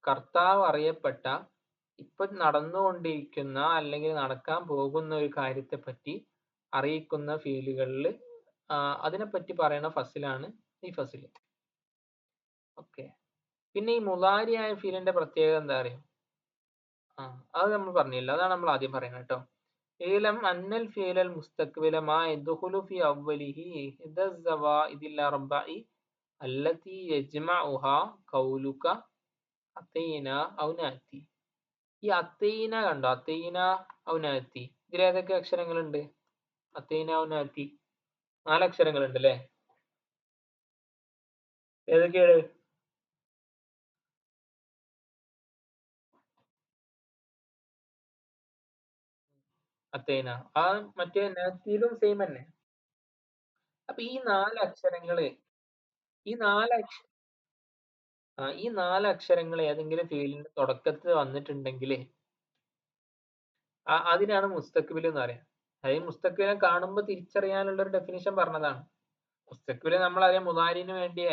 കർത്താവ് അറിയപ്പെട്ട ഇപ്പൊ നടന്നുകൊണ്ടിരിക്കുന്ന അല്ലെങ്കിൽ നടക്കാൻ പോകുന്ന ഒരു കാര്യത്തെ പറ്റി അറിയിക്കുന്ന ഫീലുകളിൽ അതിനെപ്പറ്റി പറയുന്ന ഫസിലാണ് ഈ ഫസിൽ. ഓക്കെ. പിന്നെ ഈ മുളാരിയായ ഫീലിന്റെ പ്രത്യേകത എന്താ അറിയോ? അത് നമ്മൾ പറഞ്ഞില്ല, അതാണ് നമ്മൾ ആദ്യം പറയുന്നത് കേട്ടോ. ഇലം അന്നൽ ഫീലൽ മുസ്തഖ്ബില മാ യദ്ഖുലു ഫി അവ്വലിഹി ഇഹ്ദ സവാഇദിൽ അർബഇ അല്ലതി യജ്മഉഹാ ഖൗലുക അത്തൈന ഔ നാതി. ഈ അത്തൈന കണ്ടോ? അത്തൈന ഔ നാതി, ഇതിൽ ഏതൊക്കെ അക്ഷരങ്ങളുണ്ട്? അത്തൈന ഔ നാതി 4 അക്ഷരങ്ങളുണ്ട് അല്ലേ? ഏതൊക്കെയാണ്? അത്തൈന. ആ മറ്റേ നാത്തിയിലും സെയിം തന്നെ. അപ്പൊ ഈ 4 അക്ഷരങ്ങള് ഈ 4 ഈ 4 അക്ഷരങ്ങൾ ഏതെങ്കിലും ഫീലിന്റെ തുടക്കത്തിൽ വന്നിട്ടുണ്ടെങ്കിൽ അതിനാണ് മുസ്തഖ്ബിൽ എന്ന് പറയാം. അതായത് മുസ്തഖ്ബിലിനെ കാണുമ്പോൾ തിരിച്ചറിയാനുള്ള ഒരു ഡെഫിനിഷൻ പറഞ്ഞതാണ്. മുസ്തഖ്ബിൽ നമ്മളറിയാം മുതാരിന് വേണ്ടി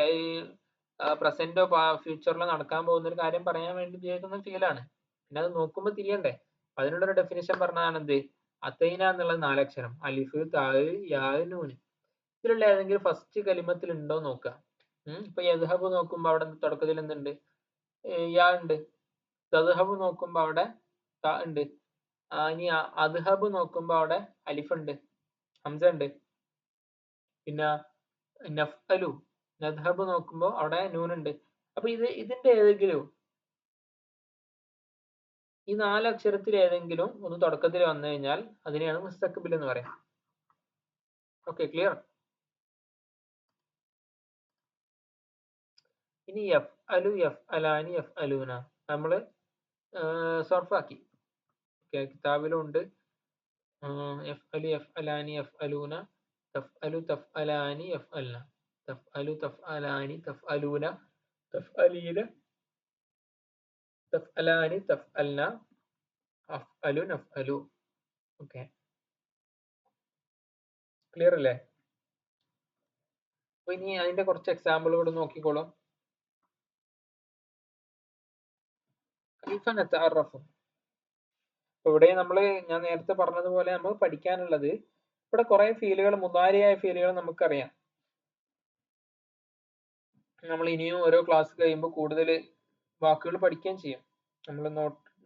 പ്രസന്റോ ഫ്യൂച്ചറിലോ നടക്കാൻ പോകുന്ന ഒരു കാര്യം പറയാൻ വേണ്ടി ഉപയോഗിക്കുന്ന ഫീലാണ്. പിന്നെ അത് നോക്കുമ്പോൾ തിരിയണ്ടേ. അതിനുള്ളൊരു ഡെഫിനിഷൻ പറഞ്ഞതാണ് എന്ത്, അത്തൈന എന്നുള്ളത് 4 അക്ഷരം, അലിഫ് താഴ് യാഹ് നൂന്. ഇതിലുള്ള ഏതെങ്കിലും ഫസ്റ്റ് കലിമത്തിൽ ഉണ്ടോ നോക്കുക. ഇപ്പൊ യദ്ഹബ് നോക്കുമ്പോ അവിടെ തുടക്കത്തിൽ എന്തുണ്ട്, യാ ഉണ്ട്. തദ്ഹബ് നോക്കുമ്പോ അവിടെ ത ഉണ്ട്. ഇനി അദ്ഹബ് നോക്കുമ്പോ അവിടെ അലിഫ് ഉണ്ട്, ഹംസ ഉണ്ട്. പിന്നെ നഫ്അലു നദ്ഹബ് നോക്കുമ്പോ അവിടെ നൂനുണ്ട്. അപ്പൊ ഇതിന്റെ ഏതെങ്കിലും ഈ 4 അക്ഷരത്തിൽ ഏതെങ്കിലും ഒന്ന് തുടക്കത്തിൽ വന്നു കഴിഞ്ഞാൽ അതിനെയാണ് മുസ്തഖ്ബിൽ എന്ന് പറയാം. Okay, clear. ഇനി എഫ് അലു എഫ് അലാനി എഫ് അലൂന നമ്മള് സർഫാക്കി. കിതാബിലും ഉണ്ട്. എഫ് അലു എഫ് അലാനി എഫ് അലൂന, തഫ് അലു തഫ് അലാനി എഫ് അൽന, തഫ് അലു തഫ് അലാനി തഫ് അലൂന, തഫ് അലീന തഫ് അലാനി തഫ് അൽന, അഫ് അലു നഫ് അലു. ഓക്കെ, ക്ലിയർ അല്ലേ? അപ്പൊ ഇനി അതിന്റെ കുറച്ച് എക്സാമ്പിൾ കൂടെ നോക്കിക്കോളൂ. കൈഫ നതഅറഫു. ഇവിടെ ഞാൻ നേരത്തെ പറഞ്ഞതുപോലെ നമ്മൾ പഠിക്കാനുള്ളത് ഇവിടെ കുറെ ഫീലുകൾ, മുതാരിയായ ഫീലുകൾ നമുക്കറിയാം. നമ്മൾ ഇനിയും ഓരോ ക്ലാസ് കഴിയുമ്പോൾ കൂടുതൽ വാക്കുകൾ പഠിക്കുകയും ചെയ്യും. നമ്മൾ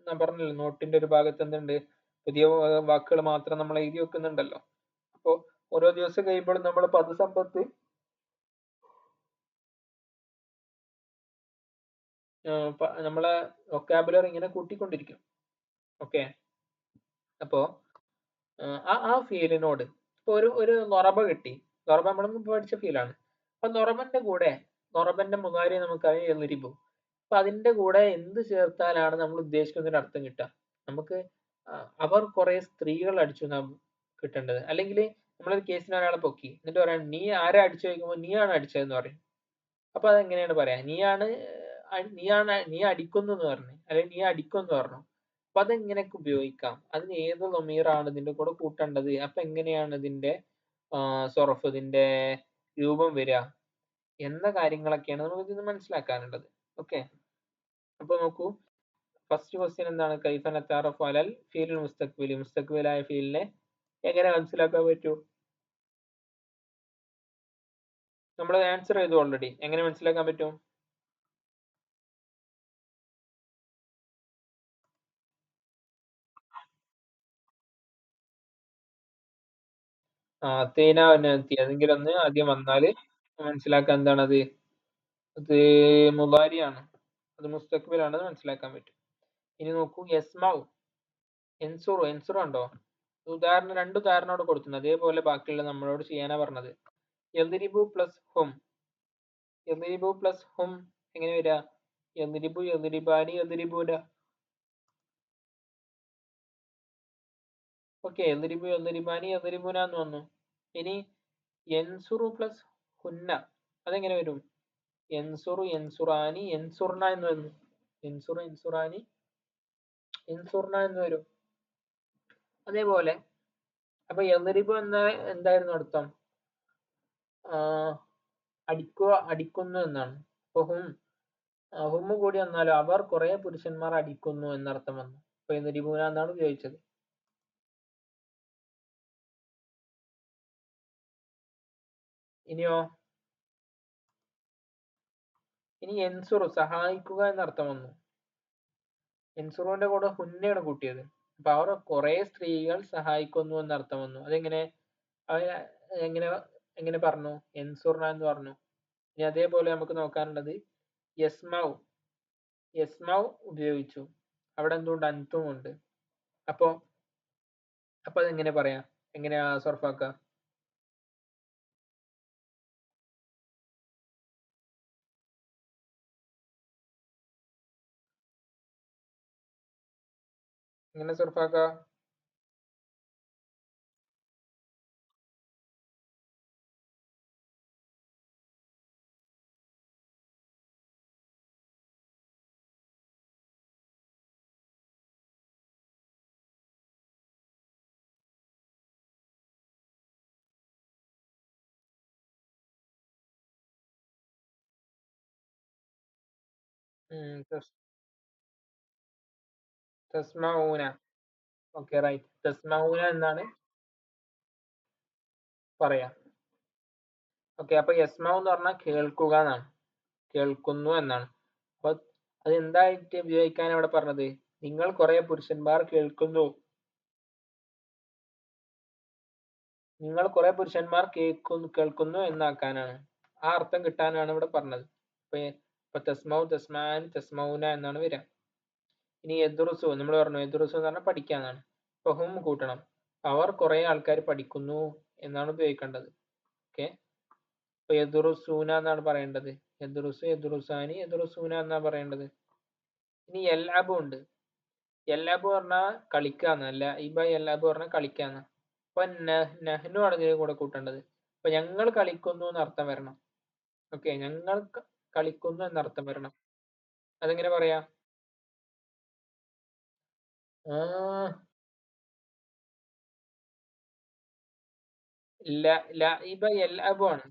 ഞാൻ പറഞ്ഞല്ലോ, നോട്ടിന്റെ ഒരു ഭാഗത്ത് എന്തുണ്ട്, പുതിയ വാക്കുകൾ മാത്രം നമ്മൾ എഴുതി വെക്കുന്നുണ്ടല്ലോ. അപ്പോൾ ഓരോ ദിവസം കഴിയുമ്പോഴും നമ്മൾ പദസമ്പത്ത് നമ്മളെ വൊക്കാബുലറി ഇങ്ങനെ കൂട്ടിക്കൊണ്ടിരിക്കും. ഓക്കെ, അപ്പോ ആ ഫീലിനോട് ഇപ്പൊ ഒരു നൊറബ കിട്ടി. നൊറബ നമ്മൾ പഠിച്ച ഫീലാണ്. അപ്പൊ നൊറബന്റെ മുതാരി നമുക്കറിയാം എൽരിബു. അപ്പൊ അതിന്റെ കൂടെ എന്ത് ചേർത്താലാണ് നമ്മൾ ഉദ്ദേശിക്കുന്നതിന് അർത്ഥം കിട്ടുക? നമുക്ക് അവർ കുറെ സ്ത്രീകൾ അടിച്ചു നാം കിട്ടേണ്ടത്. അല്ലെങ്കിൽ നമ്മളൊരു കേസിന് ഒരാളെ പൊക്കി എന്നിട്ട് പറയാം നീ ആരെ അടിച്ചു ചോദിക്കുമ്പോൾ നീയാണ് അടിച്ചതെന്ന് പറയും. അപ്പൊ അതെങ്ങനെയാണ് പറയാ? നീ അടിക്കുന്നു എന്ന് പറഞ്ഞു, അല്ലെങ്കിൽ നീ അടിക്കുമെന്ന് പറഞ്ഞു. അപ്പൊ അതെങ്ങനെയൊക്കെ ഉപയോഗിക്കാം? അതിന് ഏത് ലമീറാണ് ഇതിന്റെ കൂടെ കൂട്ടേണ്ടത്? അപ്പൊ എങ്ങനെയാണ് ഇതിന്റെ സൊറഫ്, ഇതിന്റെ രൂപം വരിക എന്ന കാര്യങ്ങളൊക്കെയാണ് നമുക്ക് ഇതിന് മനസ്സിലാക്കാനുള്ളത്. ഓക്കെ, അപ്പൊ നോക്കൂ, ഫസ്റ്റ് ക്വസ്റ്റ്യൻ എന്താണ്? കൈഫ നതഅറഫു അലൽ ഫീലുൽ മുസ്തഖ്ബിലി. മുസ്തഖ്ബിലായ ഫീലിനെ എങ്ങനെ മനസ്സിലാക്കാൻ പറ്റൂ? നമ്മൾ ആൻസർ ചെയ്തു ഓൾറെഡി. എങ്ങനെ മനസ്സിലാക്കാൻ പറ്റും? തേന ഏതെങ്കിലും ഒന്ന് ആദ്യം വന്നാല് മനസ്സിലാക്കാൻ എന്താണത്? അത് മുളാരിയാണ്, അത് മുസ്തഖ്ബിലാണെന്ന് മനസ്സിലാക്കാൻ പറ്റും. ഇനി നോക്കൂ, യസ്മഉ എൻസുറു. എൻസുറു ഉണ്ടോ? രണ്ട് ഉദാഹരണം അവിടെ കൊടുക്കുന്നു. അതേപോലെ ബാക്കിയുള്ള നമ്മളോട് ചെയ്യാനാ പറഞ്ഞത്. യദ്രിബു പ്ലസ് ഹും. യദ്രിബു പ്ലസ് ഹും എങ്ങനെ വരിക? യദ്രിബു യദ്രിബാനി യദ്രിബൂന. ഓക്കെ, യദ്രിബു യദ്രിബാനി യദ്രിബൂന എന്ന് വന്നു. ഇനി യൻസുറു പ്ലസ് ഹുന്ന അതെങ്ങനെ വരും? യൻസുറു യൻസുറാനി യൻസുർന എന്ന് വന്നു. യൻസുറു യൻസുറാനി യൻസുർന എന്ന് വരും. അതേപോലെ അപ്പൊ യദ്രിബു എന്തായിരുന്നു അർത്ഥം? അടിക്കുക, അടിക്കുന്നു എന്നാണ്. അപ്പൊ ഹും കൂടി വന്നാലും അവർ കുറെ പുരുഷന്മാർ അടിക്കുന്നു എന്നർത്ഥം വന്നു. അപ്പൊ യദ്രിബൂന എന്നാണ് ഉപയോഗിച്ചത്. ഇനിയോ, ഇനി എൻസുറു സഹായിക്കുക എന്നർത്ഥം വന്നു. എൻസുറുവിന്റെ കൂടെ ഹുന്നയാണ് കൂട്ടിയത്. അപ്പൊ അവർ കുറെ സ്ത്രീകൾ സഹായിക്കുന്നു എന്നർത്ഥം വന്നു. അതെങ്ങനെ എങ്ങനെ എങ്ങനെ പറഞ്ഞു? എൻസുർന എന്ന് പറഞ്ഞു. ഇനി അതേപോലെ നമുക്ക് നോക്കാനുള്ളത് യസ്മൗ. യസ്മൗ ഉപയോഗിച്ചു, അവിടെ എന്തുകൊണ്ട്? അൻതും ഉണ്ട്. അപ്പൊ അപ്പൊ അതെങ്ങനെ പറയാം? എങ്ങനെയാ സർഫാക്ക? എങ്ങനെ സർഫാക്ക? തസ്മഊന. Okay right. തസ്മഊന എന്നാണ് പറയാ. ഓക്കെ, അപ്പൊ യസ്മഉ എന്ന് പറഞ്ഞാൽ കേൾക്കുക എന്നാണ്, കേൾക്കുന്നു എന്നാണ്. അപ്പൊ അത് എന്തായിട്ട് ഉപയോഗിക്കാൻ അവിടെ പറഞ്ഞത്? നിങ്ങൾ കുറെ പുരുഷന്മാർ കേൾക്കുന്നു, നിങ്ങൾ കുറെ പുരുഷന്മാർ കേൾക്കുന്നു എന്നാക്കാനാണ്, ആ അർത്ഥം കിട്ടാനാണ് ഇവിടെ പറഞ്ഞത്. ഇപ്പൊ തസ്മൗ, തസ്മാൻ, തസ്മൗന എന്നാണ് വരിക. ഇനി യദ്റുസു നമ്മൾ പറഞ്ഞു, യദ്റുസു എന്ന് പറഞ്ഞാൽ പഠിക്കാന്നാണ്. ഇപ്പൊ ഹും കൂട്ടണം, അവർ കുറെ ആൾക്കാർ പഠിക്കുന്നു എന്നാണ് ഉപയോഗിക്കേണ്ടത്. ഓക്കെ, ഇപ്പൊ യദ്റുസൂന എന്നാണ് പറയേണ്ടത്. യദ്റുസു, യദ്റുസാനി, യദ്റുസൂന എന്നാണ് പറയേണ്ടത്. ഇനി യൽഅബു ഉണ്ട്. യൽഅബു പറഞ്ഞാൽ കളിക്കാന്ന്, ലഇബ യൽഅബു പറഞ്ഞാൽ കളിക്കാന്ന്. അപ്പൊ നഹ്നു ആണ് ഇതിന്റെ കൂടെ കൂട്ടേണ്ടത്. അപ്പൊ ഞങ്ങൾ കളിക്കുന്നു എന്നർത്ഥം വരണം. ഓക്കെ, ഞങ്ങൾ കളിക്കുന്നു എന്നർത്ഥം വരണം. അതെങ്ങനെ പറയാ? ലഇബ യൽഅബു ആണ്.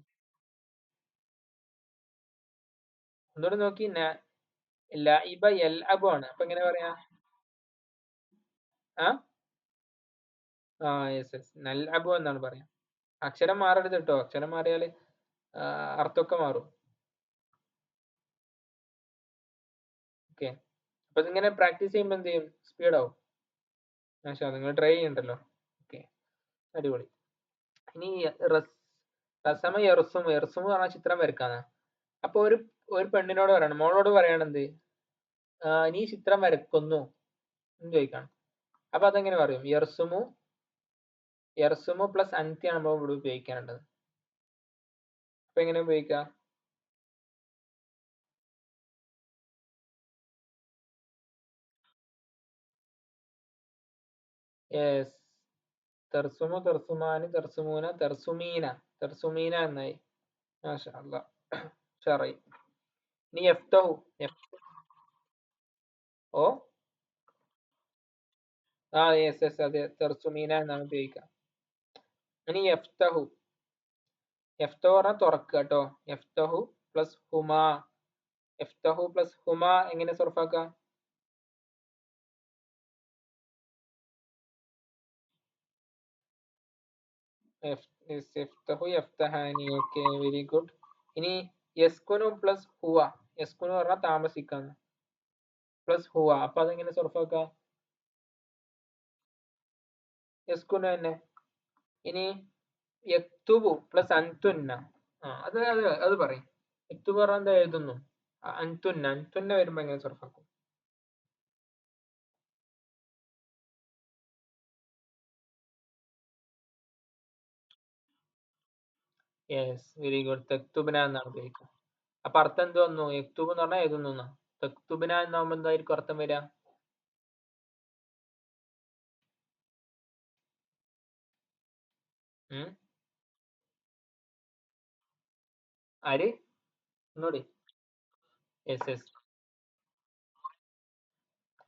ഒന്നുകൂടെ നോക്കി, ലഇബ യൽഅബു ആണ്. അപ്പൊ എങ്ങനെ പറയാ? യെസ് യെസ്, നൽഅബു എന്നാണ് പറയാ. അക്ഷരം മാറരുത് കേട്ടോ, അക്ഷരം മാറിയാല് അർത്ഥമൊക്കെ മാറും. ഓക്കെ, അപ്പൊ ഇതിങ്ങനെ പ്രാക്ടീസ് ചെയ്യുമ്പോൾ എന്ത് ചെയ്യും? സ്പീഡ് ആവും. മാഷാ, നിങ്ങൾ ട്രൈ ചെയ്യണ്ടല്ലോ. ഓക്കെ, അടിപൊളി. ഇനി റസമ യർസും. യർസും പറഞ്ഞ ചിത്രം വരക്കാന്ന്. അപ്പൊ ഒരു പെണ്ണിനോട് പറയണം, മോളോട് പറയണെന്ത്? നീ ചിത്രം വരക്കുന്നു എന്ന് ചോദിക്കണം. അപ്പൊ അതെങ്ങനെ പറയും? യർസുമു, യർസുമു പ്ലസ് അൻതിയാണ് നമ്മൾ ഇവിടെ ഉപയോഗിക്കേണ്ടത്. അപ്പൊ എങ്ങനെ ഉപയോഗിക്കാം? യെസ്, തെർസുമു, തെർസുമാന്, തെർസുമൂന, തെർസുമീന, തെർസുമീന എന്നായി. മാഷാ അല്ലാ, ഉഷാറായി. ഇനി യഫ്തഹു. ഓ യെസ് യെസ്, അതെ, തെർസുമീന എന്നാണ് ഉപയോഗിക്കുക. ഇനി യഫ്തഹു. യഫ്തഹു പറഞ്ഞാൽ തുറക്കുക കേട്ടോ. യഫ്തഹു പ്ലസ് ഹുമാ. യഫ്തഹു പ്ലസ് ഹുമാ എങ്ങനെ സർഫാക്കാം? യഫ്തഹു, യഫ്തഹാനി. Okay, very good. ഇനി യസ്കുനു പ്ലസ് ഹുവ. യസ്കുനു പറഞ്ഞാൽ താമസിക്കാന്ന്, പ്ലസ് ഹുവ. അപ്പൊ അതെങ്ങനെ സർഫാക്കാം? യസ്കുനു തന്നെ. ഇനി യക്തുബു പ്ലസ് അൻതുന്ന. അത് അത് അത് പറയും. യക്തുബു പറഞ്ഞാൽ എന്താ? എഴുതുന്നു. അൻതുന്ന, അൻതുന്ന വരുമ്പോ എങ്ങനെ സർഫാക്കും? Yes, very good. തെക്തുബിന എന്നാണ് ഉപയോഗിക്കുക. അപ്പൊ അർത്ഥം എന്ത് വന്നു? യക്തുബ് എന്ന് പറഞ്ഞാൽ എഴുതുന്നു. തെക്തുബിന എന്നാകുമ്പോ എന്തായിരിക്കും അർത്ഥം വരിക? ആര്? ഒന്നുകൂടി. Yes yes.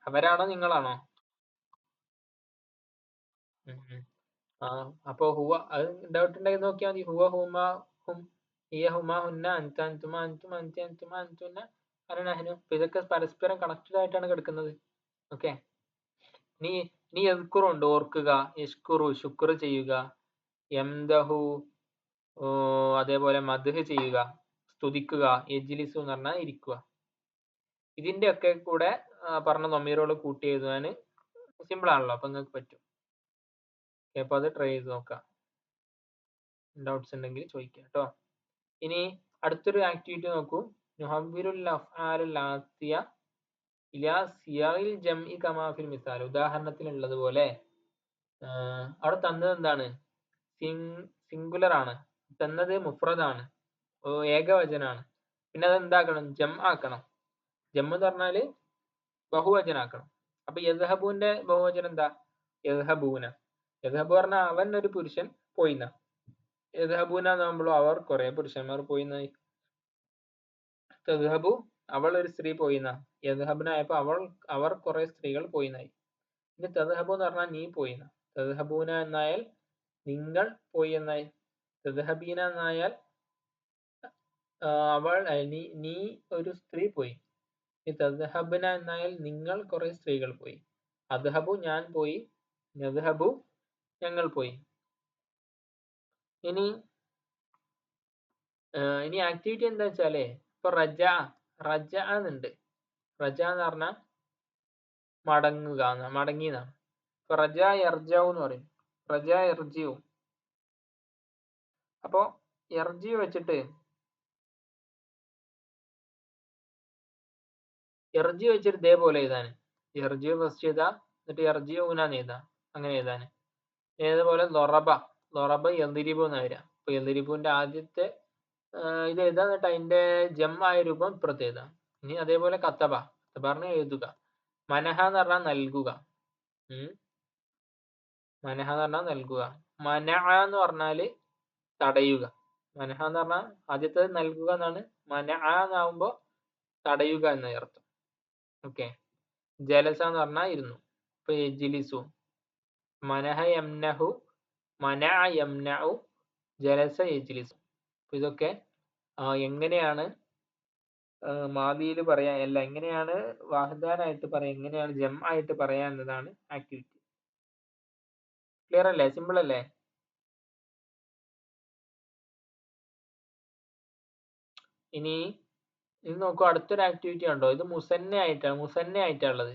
അവരാണോ നിങ്ങളാണോ? അപ്പൊ ഹുവ, അത് ഡൗട്ട് ഉണ്ടെങ്കിൽ നോക്കിയാൽ മതി. ഹുവ ഹുമ ഹും, ഹിയ ഹുമ ഹുന്ന, അൻത അൻതുമ അൻതും, അൻതി അൻതുമ അൻതുന്ന, അന നഹ്നു. ഇതൊക്കെ പരസ്പരം കണക്റ്റഡ് ആയിട്ടാണ് കിടക്കുന്നത്. ഓക്കെ, നീ നീ യദ്കുറുണ്ട്, ഓർക്കുക. യഷ്കുറു, ശുക്ർ ചെയ്യുക. യംദഹു, അതേപോലെ മദ്ഹ് ചെയ്യുക, സ്തുതിക്കുക. യജ്ലിസു എന്ന് പറഞ്ഞാൽ ഇരിക്കുക. ഇതിന്റെ ഒക്കെ കൂടെ പറഞ്ഞ നൊമീറുകൾ കൂട്ടി എഴുതാൻ സിമ്പിൾ ആണല്ലോ, അപ്പൊ നിങ്ങൾക്ക് പറ്റും. അപ്പൊ അത് ട്രൈ ചെയ്ത് നോക്കാം. ഡൗട്ട്സ് ഉണ്ടെങ്കിൽ ചോദിക്കാം കേട്ടോ. ഇനി അടുത്തൊരു ആക്ടിവിറ്റി നോക്കൂ. നുഹവ്വിറുൽ അഫ്ആലുൽ ആത്തിയ ഇലാ സിയാഗിൽ ജംഇ കമാ ഫിൽ മിസാൽ. ഉദാഹരണത്തിലുള്ളത് പോലെ അവിടെ തന്നത് എന്താണ്? സിംഗുലർ ആണ്, തന്നത് മുഫ്രദാണ്, ഏകവചനാണ്. പിന്നെ അത് എന്താക്കണം? ജം ആക്കണം. ജം എന്ന് പറഞ്ഞാല് ബഹുവചനാക്കണം. അപ്പൊ യദ്ഹബുവിന്റെ ബഹുവചനം എന്താ? യദ്ഹബൂന. യദ്ഹബു പറഞ്ഞാൽ അവൻ ഒരു പുരുഷൻ പോയിന്ന. യദ്ഹബൂന എന്നാകുമ്പോൾ അവർ കുറെ പുരുഷന്മാർ പോയിന്നായി. തദ്ഹബു, അവൾ ഒരു സ്ത്രീ പോയിന്ന. യദ്ഹബുന ആയപ്പോ അവർ കുറെ സ്ത്രീകൾ പോയിന്നായി. ഇനി തദ്ഹബു എന്ന് പറഞ്ഞാൽ നീ പോയിന്ന. തദ്ഹബൂന എന്നായാൽ നിങ്ങൾ പോയി എന്നായി. തദ്ഹബീന എന്നായാൽ അവൾ, നീ ഒരു സ്ത്രീ പോയി. ഈ തദ്ഹബ്ന എന്നായാൽ നിങ്ങൾ കുറെ സ്ത്രീകൾ പോയി. അദ്ഹബു ഞാൻ പോയി, നദ്ഹബു ഞങ്ങൾ പോയി. ഇനി ആക്ടിവിറ്റി എന്താ വെച്ചാലേ ഇപ്പൊ റജ എന്നുണ്ട്. റജ എന്ന് പറഞ്ഞാൽ മടങ്ങുക, മടങ്ങിയതാണ്. ഇപ്പൊ റജ യർജഉ എന്ന് പറയും. റജ യർജിഉ. അപ്പോ യർജിഉ വെച്ചിട്ട് ഇതേപോലെ എഴുതാന്. യർജിഉ ഫസ്റ്റ് എഴുതാ, എന്നിട്ട് യർജിഉനാന്ന് എഴുതാ. അങ്ങനെ എഴുതാന്. ഇതേപോലെ ലൊറബ യദ്രിബു എന്ന് വരാം. അപ്പൊ യദ്രിബുവിന്റെ ആദ്യത്തെ ഇത് എഴുതാ, എന്നിട്ട് അതിന്റെ ജമ്മായ രൂപം ഇപ്പുറത്ത് എഴുതാം. ഇനി അതേപോലെ കത്തബ പറഞ്ഞാൽ എഴുതുക. മനഹ എന്ന് പറഞ്ഞാൽ നൽകുക. മനഹ എന്ന് പറഞ്ഞാൽ നൽകുക. മനഅ എന്ന് പറഞ്ഞാല് തടയുക. മനഹ എന്ന് പറഞ്ഞാൽ ആദ്യത്തെ നൽകുക എന്നാണ്. മനഅ എന്നാവുമ്പോ തടയുക എന്ന അർത്ഥം. ഓക്കെ. ജലസ എന്ന് പറഞ്ഞാൽ ഇരുന്നു. ഇപ്പൊ യജ്ലിസു. മനഹ യംനഹു, മനഅ യംനഉ, ജലസ യജ്ലിസു. ഇതൊക്കെ എങ്ങനെയാണ് മാദിയിൽ പറയാ, അല്ല എങ്ങനെയാണ് വാഹദാനായിട്ട് പറയാ, എങ്ങനെയാണ് ജം ആയിട്ട് പറയാ എന്നതാണ് ആക്ടിവിറ്റി. ക്ലിയർ അല്ലേ? സിമ്പിൾ അല്ലേ? ഇനി നോക്കൂ, അടുത്തൊരു ആക്ടിവിറ്റി ഉണ്ടോ? ഇത് മുസന്ന ആയിട്ടാണുള്ളത്.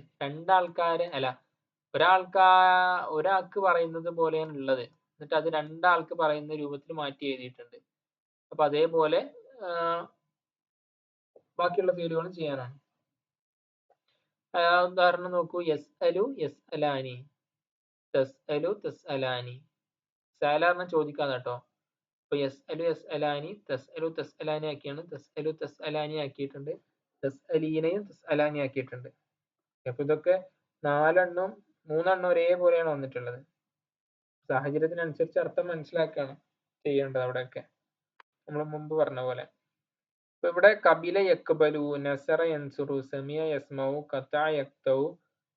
ഒരാൾക്ക് പറയുന്നത് പോലെയാണ് ഉള്ളത്. എന്നിട്ട് അത് രണ്ടാൾക്ക് പറയുന്ന രൂപത്തിൽ മാറ്റി എഴുതിയിട്ടുണ്ട്. അപ്പൊ അതേപോലെ ബാക്കിയുള്ള ഫീലുകളും ചെയ്യാനാണ്. ഉദാഹരണം നോക്കൂ. യസ്അലു യസ്അലാനി, തസ്അലു തസ്അലാനി. സഅല പറഞ്ഞാൽ ചോദിക്കാന്ന് കേട്ടോ. അപ്പൊ യസ്അലു യസ്അലാനി, തസ്അലു തസ്അലാനി ആക്കിയാണ്. തസ്അലു തസ്അലാനി ആക്കിയിട്ടുണ്ട്. തസ്അലീനയും തസ്അലാനി ആക്കിയിട്ടുണ്ട്. അപ്പൊ ഇതൊക്കെ 3 ഒരേപോലെയാണ് വന്നിട്ടുള്ളത്. സാഹചര്യത്തിനനുസരിച്ച് അർത്ഥം മനസ്സിലാക്കുകയാണ് ചെയ്യേണ്ടത് അവിടെയൊക്കെ, നമ്മൾ മുമ്പ് പറഞ്ഞ പോലെ. ഇപ്പൊ ഇവിടെ കബില യക്ബലു, നസറ യൻസുറു, സമിയ യസ്മഉ, ഖതഅ യഖ്തഉ,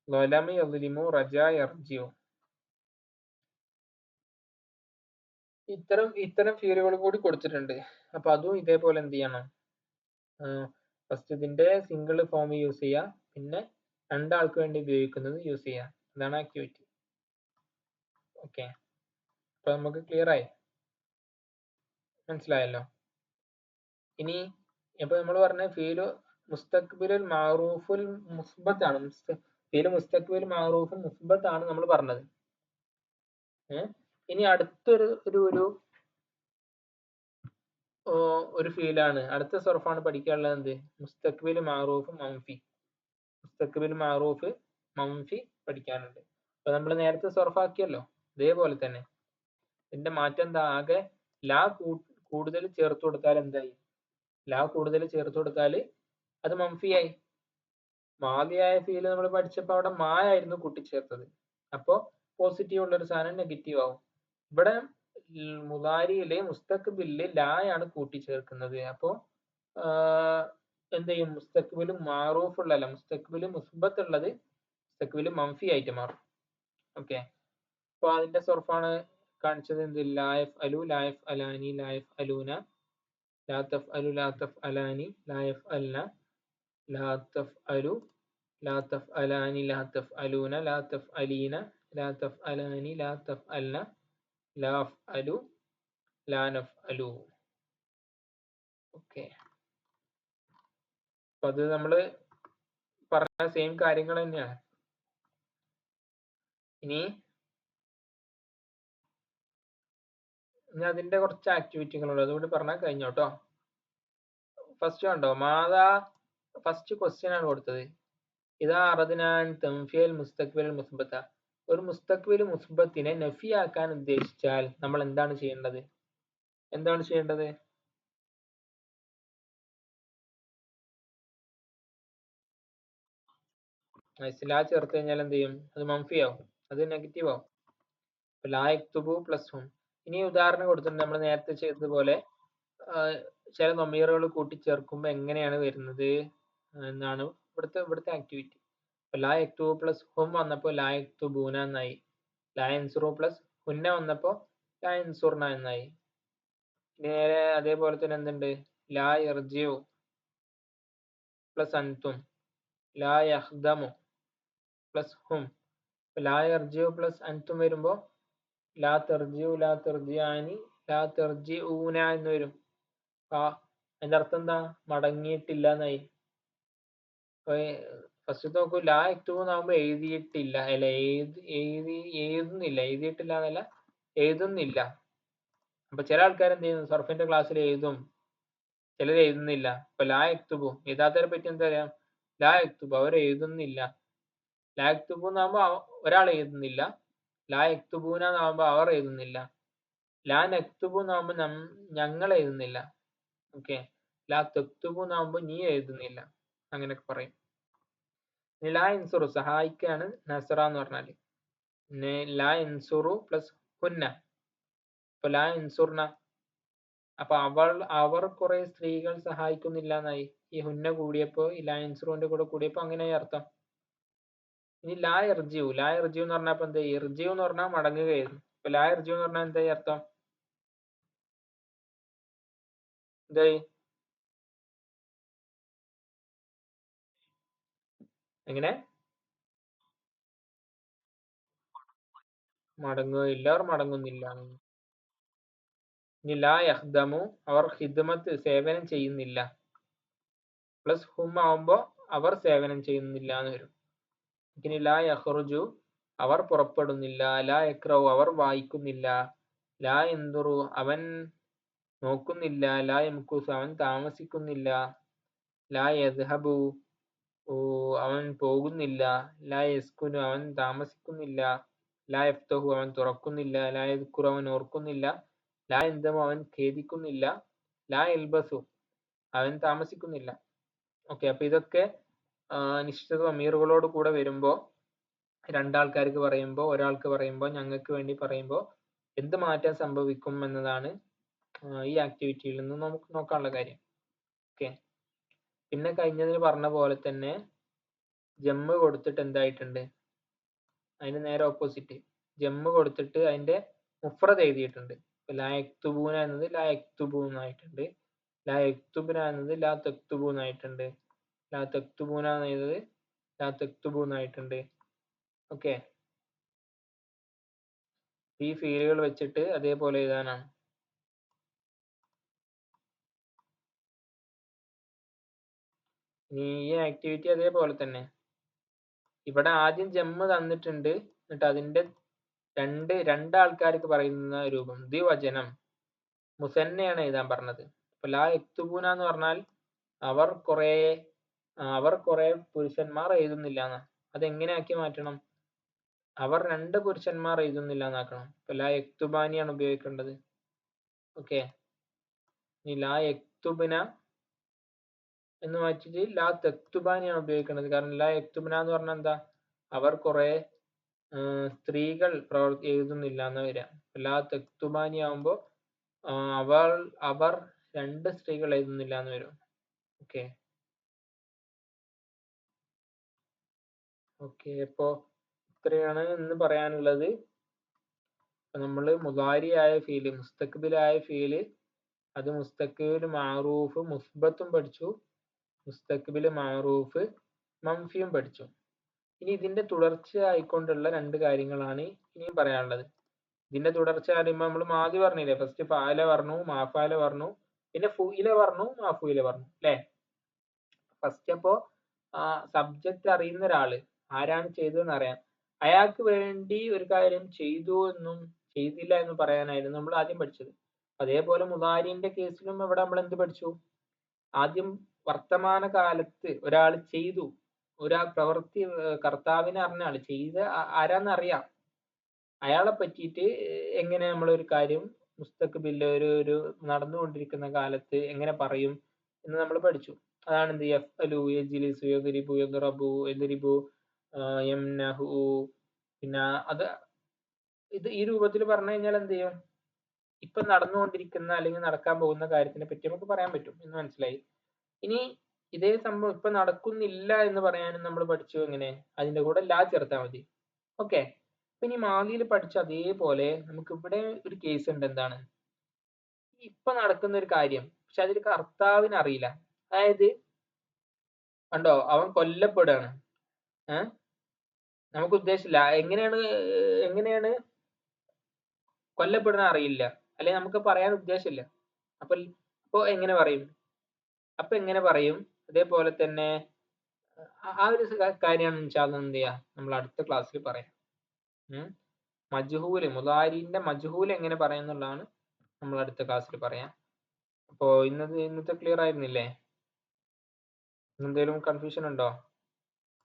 ളലമ യദ്ലിമു, റജ യർജിഉ. ഇത്തരം ഫീലുകൾ കൂടി കൊടുത്തിട്ടുണ്ട്. അപ്പൊ അതും ഇതേപോലെ എന്ത് ചെയ്യണം? ഫസ്റ്റ് ഇതിന്റെ സിംഗിൾ ഫോം യൂസ് ചെയ്യുക, പിന്നെ രണ്ടാൾക്ക് വേണ്ടി ഉപയോഗിക്കുന്നത് യൂസ് ചെയ്യുക. അതാണ് ആക്ടിവിറ്റി. ഓക്കെ. അപ്പൊ നമുക്ക് ക്ലിയർ ആയി, മനസ്സിലായല്ലോ. ഇനി ഇപ്പൊ നമ്മൾ പറഞ്ഞ ഫീല് മുസ്തഖ്ബിലുൽ മഅറൂഫുൽ മുസ്ബത്താണ്. ഫീല് മുസ്തഖ്ബിൽ മഅറൂഫുൽ മുസ്ബത്താണ് നമ്മൾ പറഞ്ഞത്. ഇനി അടുത്തൊരു ഒരു ഫീലാണ്, അടുത്ത സർഫാണ് പഠിക്കാനുള്ളത്. എന്ത്? മുസ്തഖ്ബിൽ മഅറൂഫ് മൻഫി. മുസ്തഖ്ബിൽ മഅറൂഫ് മൻഫി പഠിക്കാനുണ്ട്. അപ്പൊ നമ്മൾ നേരത്തെ സർഫാക്കിയല്ലോ, ഇതേപോലെ തന്നെ. ഇതിന്റെ മാറ്റം എന്താ? ആകെ ലാ കൂടുതൽ ചേർത്ത് കൊടുത്താൽ എന്തായി? ലാ കൂടുതൽ ചേർത്ത് കൊടുത്താൽ അത് മൻഫിയായി. മാദിയായ ഫീല് നമ്മൾ പഠിച്ചപ്പോൾ അവിടെ മായായിരുന്നു കൂട്ടിച്ചേർത്തത്. അപ്പോ പോസിറ്റീവ് ഉള്ള ഒരു സാധനം നെഗറ്റീവ് ആവും. ഇവിടെ മുദാരിയിലെ മുസ്തഖ്ബിലില് ലായാണ് കൂട്ടിച്ചേർക്കുന്നത്. അപ്പോ എന്ത് ചെയ്യും? മുസ്തഖ്ബിലും മാറൂഫ് ഉള്ളല്ല, മുസ്തഖ്ബില് മുസ്ബത്ത് ഉള്ളത് മുസ്തഖ്ബില് മൻഫി ആയിട്ട് മാറും. ഓക്കെ. അപ്പൊ അതിന്റെ സർഫാണ് കാണിച്ചത്. എന്ത്? ലായഫ് അലു, ലായഫ് അലാനി, ലായഫ് അലൂന, ലാത്തഫ് അലു, ലാത്തഫ് അലാനി, ലായഫ് അൽന, ലാത്തഫ് അലു, ലാത്തഫ് അലാനി, ലാത്തഫ് അലൂന, ലാത്തഫ് അലീന, ലാത്തഫ് അലാനി, ലാത്തഫ് അൽന, ലാഫ് അലു, ലാനഫ് അലു. ഓക്കെ. അപ്പൊ അത് നമ്മള് പറഞ്ഞ സെയിം കാര്യങ്ങൾ തന്നെയാണ്. ഇനി അതിന്റെ കുറച്ച് ആക്ടിവിറ്റികളുണ്ട്, അതുകൂടി പറഞ്ഞാൽ കഴിഞ്ഞോട്ടോ. ഫസ്റ്റ് കണ്ടോ, മാതാ ഫസ്റ്റ് ക്വസ്റ്റ്യൻ ആണ് കൊടുത്തത്. ഇതാ അറദ്നാൻ തൻഫിയൽ മുസ്തഖ്ബിൽ മുസ്ബത്ത. ഒരു മുസ്തഖ്ബിൽ മുസ്ബത്തിനെ നഫിയാക്കാൻ ഉദ്ദേശിച്ചാൽ നമ്മൾ എന്താണ് ചെയ്യേണ്ടത്? ലാ ചേർത്ത് കഴിഞ്ഞാൽ എന്ത് ചെയ്യും? അത് മൻഫിയാവും, അത് നെഗറ്റീവ് ആവും. ലാ യക്തുബു പ്ലസ് ഹും. ഇനി ഉദാഹരണം കൊടുത്തിട്ടുണ്ട്, നമ്മൾ നേരത്തെ ചെയ്തതുപോലെ ചില നൊമീറുകൾ കൂട്ടിച്ചേർക്കുമ്പോൾ എങ്ങനെയാണ് വരുന്നത് എന്നാണ് ഇവിടുത്തെ ആക്ടിവിറ്റി. ലാ യക്തുബു പ്ലസ് ഹും വന്നപ്പോൾ ലാ യക്തുബൂന എന്നായി. ലാ യൻസുറു പ്ലസ് ഹുന്ന വന്നപ്പോൾ ലാ യൻസുർന എന്നായി. നേരെ അതേപോലെ തന്നെ എന്തുണ്ട്? ലാ യർജിഉ പ്ലസ് അൻതും, ലാ യഹ്ദമു പ്ലസ് ഹും. ലാ യർജിഉ പ്ലസ് അൻതും വരുമ്പോ ലാ തെർജിഉ ലാ തെർജിആനി ലാ തെർജിഊന എന്ന് വരും. അതിന്റെ അർത്ഥം എന്താ? മടങ്ങിയിട്ടില്ല എന്നായി. ഫസ്റ്റ് നോക്കൂ, ലാ യക്തുബു എന്നാകുമ്പോ എഴുതിയിട്ടില്ല, അല്ല എഴുതുന്നില്ല, എഴുതിയിട്ടില്ല എന്നല്ല, എഴുതുന്നില്ല. അപ്പൊ ചില ആൾക്കാർ എന്ത് ചെയ്യുന്നു, സർഫിന്റെ ക്ലാസ്സിൽ എഴുതും, ചിലർ എഴുതുന്നില്ല. അപ്പൊ ലാ യക്തുബു എഴുതാത്തവരെ പറ്റി എന്താ പറയാ? ലാ യക്തുബു, അവർ എഴുതുന്നില്ല. ലാ യക്തുബു എന്നാകുമ്പോ ഒരാൾ എഴുതുന്നില്ല. ലാ യക്തുബൂന എന്നാകുമ്പോ അവർ എഴുതുന്നില്ല. ലാ നക്തുബു എന്നാകുമ്പോ ഞങ്ങൾ എഴുതുന്നില്ല. ഓക്കെ. ലാ തക്തുബു എന്നാകുമ്പോ നീ എഴുതുന്നില്ല. അങ്ങനെയൊക്കെ പറയും. ലാ ഇൻസുറു സഹായിക്കാണ് നസറ എന്ന് പറഞ്ഞാല്. ലാ ഇൻസുറു പ്ലസ് ഹുന്ന. അപ്പൊ ലാ ഇൻസുർന, അപ്പൊ അവർ കുറെ സ്ത്രീകൾ സഹായിക്കുന്നില്ല എന്നായി. ഈ ഹുന്ന കൂടിയപ്പോ ഈ ലാ ഇൻസുറുവിന്റെ കൂടെ കൂടിയപ്പോ അങ്ങനെയായി അർത്ഥം. ഇനി ലാ ഇർജിഉ, ലാ ഇർജിഉ എന്ന് പറഞ്ഞപ്പോ എന്താ? ഇർജിഉ എന്ന് പറഞ്ഞാൽ മടങ്ങുകയായിരുന്നു. അപ്പൊ ലാ ഇർജിഉ എന്ന് പറഞ്ഞാൽ എന്തായി അർത്ഥം? എന്തായി? എങ്ങനെ? മടങ്ങുകയില്ല, അവർ മടങ്ങുന്നില്ല. ഇനി ലാ യഹ്ദമു, അവർ ഹിദ്മത്ത് സേവനം ചെയ്യുന്നില്ല. പ്ലസ് ഹും ആവുമ്പോ അവർ സേവനം ചെയ്യുന്നില്ല എന്ന് വരും. ഇനി ലാ യഖ്റുജു, അവർ പുറപ്പെടുന്നില്ല. ലാ യഖ്റഉ, അവർ വായിക്കുന്നില്ല. ലാ യൻദുറു, അവൻ നോക്കുന്നില്ല. ലാ യംകുസു, അവൻ താമസിക്കുന്നില്ല. ലാ യദ്ഹബു, അവൻ പോകുന്നില്ല. ലാ യസ്കുനു, അവൻ താമസിക്കുന്നില്ല. ലാ യഫ്തഹു, അവൻ തുറക്കുന്നില്ല. ലാ യദ്കുറു, അവൻ ഓർക്കുന്നില്ല. ലാ യൻദമു, അവൻ ഖേദിക്കുന്നില്ല. ലാ യൽബസു, അവൻ താമസിക്കുന്നില്ല. ഓക്കെ. അപ്പൊ ഇതൊക്കെ നിശ്ചിത അമീറുകളോട് കൂടെ വരുമ്പോ, രണ്ടാൾക്കാർക്ക് പറയുമ്പോ, ഒരാൾക്ക് പറയുമ്പോ, ഞങ്ങൾക്ക് വേണ്ടി പറയുമ്പോ എന്ത് മാറ്റം സംഭവിക്കും എന്നതാണ് ഈ ആക്ടിവിറ്റിയിൽ നിന്ന് നമുക്ക് നോക്കാനുള്ള കാര്യം. ഓക്കെ. പിന്നെ കഴിഞ്ഞതിന് പറഞ്ഞ പോലെ തന്നെ ജമ്മ് കൊടുത്തിട്ട് എന്തായിട്ടുണ്ട്? അതിന് നേരെ ഓപ്പോസിറ്റ് ജമ്മ് കൊടുത്തിട്ട് അതിന്റെ മുഫ്രദ് എഴുതിയിട്ടുണ്ട്. ലാ യക്തുബൂന എന്നത് ലാ യക്തുബു എന്നായിട്ടുണ്ട്. ലാ യക്തുബുന എന്നത് ലാ തക്തുബു എന്നായിട്ടുണ്ട്. ലാ തക്തുബൂന എന്നത് ലാ തക്തുബു എന്നായിട്ടുണ്ട്. ഓക്കെ. ഈ ഫീലുകൾ വെച്ചിട്ട് അതേപോലെ എഴുതാനാണ്. ഇനി ഈ ആക്ടിവിറ്റി അതേപോലെ തന്നെ ഇവിടെ ആദ്യം ജമ്മ് തന്നിട്ടുണ്ട്, എന്നിട്ട് അതിന്റെ രണ്ടാൾക്കാർക്ക് പറയുന്ന രൂപം ദ്വിവചനം മുസന്നയാണ് എഴുതാൻ പറഞ്ഞത്. അപ്പൊ ലാ യക്തുബൂന എന്ന് പറഞ്ഞാൽ അവർ കുറെ പുരുഷന്മാർ എഴുതുന്നില്ല എന്നാ. അതെങ്ങനെയാക്കി മാറ്റണം? അവർ 2 പുരുഷന്മാർ എഴുതുന്നില്ല എന്നാക്കണം. അപ്പൊ ലാ യക്തുബാനിയാണ് ഉപയോഗിക്കേണ്ടത്. ഓക്കെ. ഇനി ലാ യക്തുബിന എന്ന് മാറ്റിട്ട് ലാ തക്തുബാനിയാണ് ഉപയോഗിക്കേണ്ടത്. കാരണം ലാ യക്തുബിന എന്ന് പറഞ്ഞാൽ എന്താ? അവർ കുറെ സ്ത്രീകൾ എഴുതുന്നില്ല എന്ന് വരിക. ലാ തക്തുബാനി ആവുമ്പോ അവർ 2 സ്ത്രീകൾ എഴുതുന്നില്ല എന്ന് വരും. ഓക്കെ. ഓക്കെ. അപ്പോ ഇത്രയാണ് ഇന്ന് പറയാനുള്ളത്. നമ്മള് മുദാരിയായ ഫീല്, മുസ്തഖ്ബിലായ ഫീല്, അത് മുസ്തഖ്ബിൽ മഅറൂഫ് മുസ്ബത്തും പഠിച്ചു, മുസ്തഖ്ബിൽ മഅറൂഫ് മൻഫിയും പഠിച്ചു. ഇനി ഇതിന്റെ തുടർച്ചയായിക്കൊണ്ടുള്ള 2 കാര്യങ്ങളാണ് ഇനിയും പറയാനുള്ളത്. ഇതിന്റെ തുടർച്ച പറയുമ്പോൾ നമ്മൾ മാതി പറഞ്ഞില്ലേ, ഫസ്റ്റ് ഫാല പറഞ്ഞു, മാഫാല പറഞ്ഞു, പിന്നെ ഫുയില പറഞ്ഞു, മാഫുയില പറഞ്ഞു അല്ലെ? ഫസ്റ്റ് അപ്പോ സബ്ജക്റ്റ് അറിയുന്ന ഒരാള് ആരാണ് ചെയ്തതെന്ന് അറിയാം, അയാൾക്ക് വേണ്ടി ഒരു കാര്യം ചെയ്തു എന്നും ചെയ്തില്ല എന്നും പറയാനായിരുന്നു നമ്മൾ ആദ്യം പഠിച്ചത്. അതേപോലെ മുദാരിന്റെ കേസിലും ഇവിടെ നമ്മൾ എന്ത് പഠിച്ചു? ആദ്യം വർത്തമാന കാലത്ത് ഒരാൾ ചെയ്തു, ഒരാൾ പ്രവൃത്തി കർത്താവിനെ അറിഞ്ഞ ആള് ചെയ്ത ആരാന്ന് അറിയാം, അയാളെ പറ്റിയിട്ട് എങ്ങനെ നമ്മൾ ഒരു കാര്യം മുസ്തഖ്ബിൽ ഒരു നടന്നുകൊണ്ടിരിക്കുന്ന കാലത്ത് എങ്ങനെ പറയും എന്ന് നമ്മൾ പഠിച്ചു. അതാണ് എന്ത് യഫ്അലു, യജ്ലിസു, യദ്രിബു, യദ്റബു, യദ്രിബു, യംനഹു. പിന്നെ ഇത് ഈ രൂപത്തിൽ പറഞ്ഞു കഴിഞ്ഞാൽ എന്ത് ചെയ്യും? ഇപ്പൊ നടന്നുകൊണ്ടിരിക്കുന്ന അല്ലെങ്കിൽ നടക്കാൻ പോകുന്ന കാര്യത്തിനെ പറ്റി നമുക്ക് പറയാൻ പറ്റും എന്ന് മനസ്സിലായി. ഇനി ഇതേ സംഭവം ഇപ്പൊ നടക്കുന്നില്ല എന്ന് പറയാനും നമ്മൾ പഠിച്ചു. എങ്ങനെ? അതിന്റെ കൂടെ ലാ ചേർത്താൽ മതി. ഓക്കെ. ഇനി മാലിയിൽ പഠിച്ച അതേപോലെ നമുക്ക് ഇവിടെ ഒരു കേസ് ഉണ്ട്. എന്താണ്? ഇപ്പൊ നടക്കുന്ന ഒരു കാര്യം പക്ഷെ അതിൽ കർത്താവിന് അറിയില്ല. അതായത് കണ്ടോ, അവൻ കൊല്ലപ്പെടുകയാണ്. നമുക്ക് ഉദ്ദേശമില്ല. എങ്ങനെയാണ് കൊല്ലപ്പെടുന്ന അറിയില്ല, അല്ലെങ്കിൽ നമുക്ക് പറയാൻ ഉദ്ദേശമില്ല. അപ്പൊ എങ്ങനെ പറയും? അതേപോലെ തന്നെ ആ ഒരു കാര്യമാണ് ഇൻഷാല്ലാ എന്ത് ചെയ്യാ നമ്മൾ അടുത്ത ക്ലാസ്സിൽ പറയാം. മജ്ഹൂല്, മുദാരിന്റെ മജ്ഹൂല് എങ്ങനെ പറയാന്നുള്ളതാണ് നമ്മൾ അടുത്ത ക്ലാസ്സിൽ പറയാം. അപ്പോ ഇന്നത്തെ ക്ലിയർ ആയിരുന്നില്ലേ? എന്തെങ്കിലും കൺഫ്യൂഷൻ ഉണ്ടോ?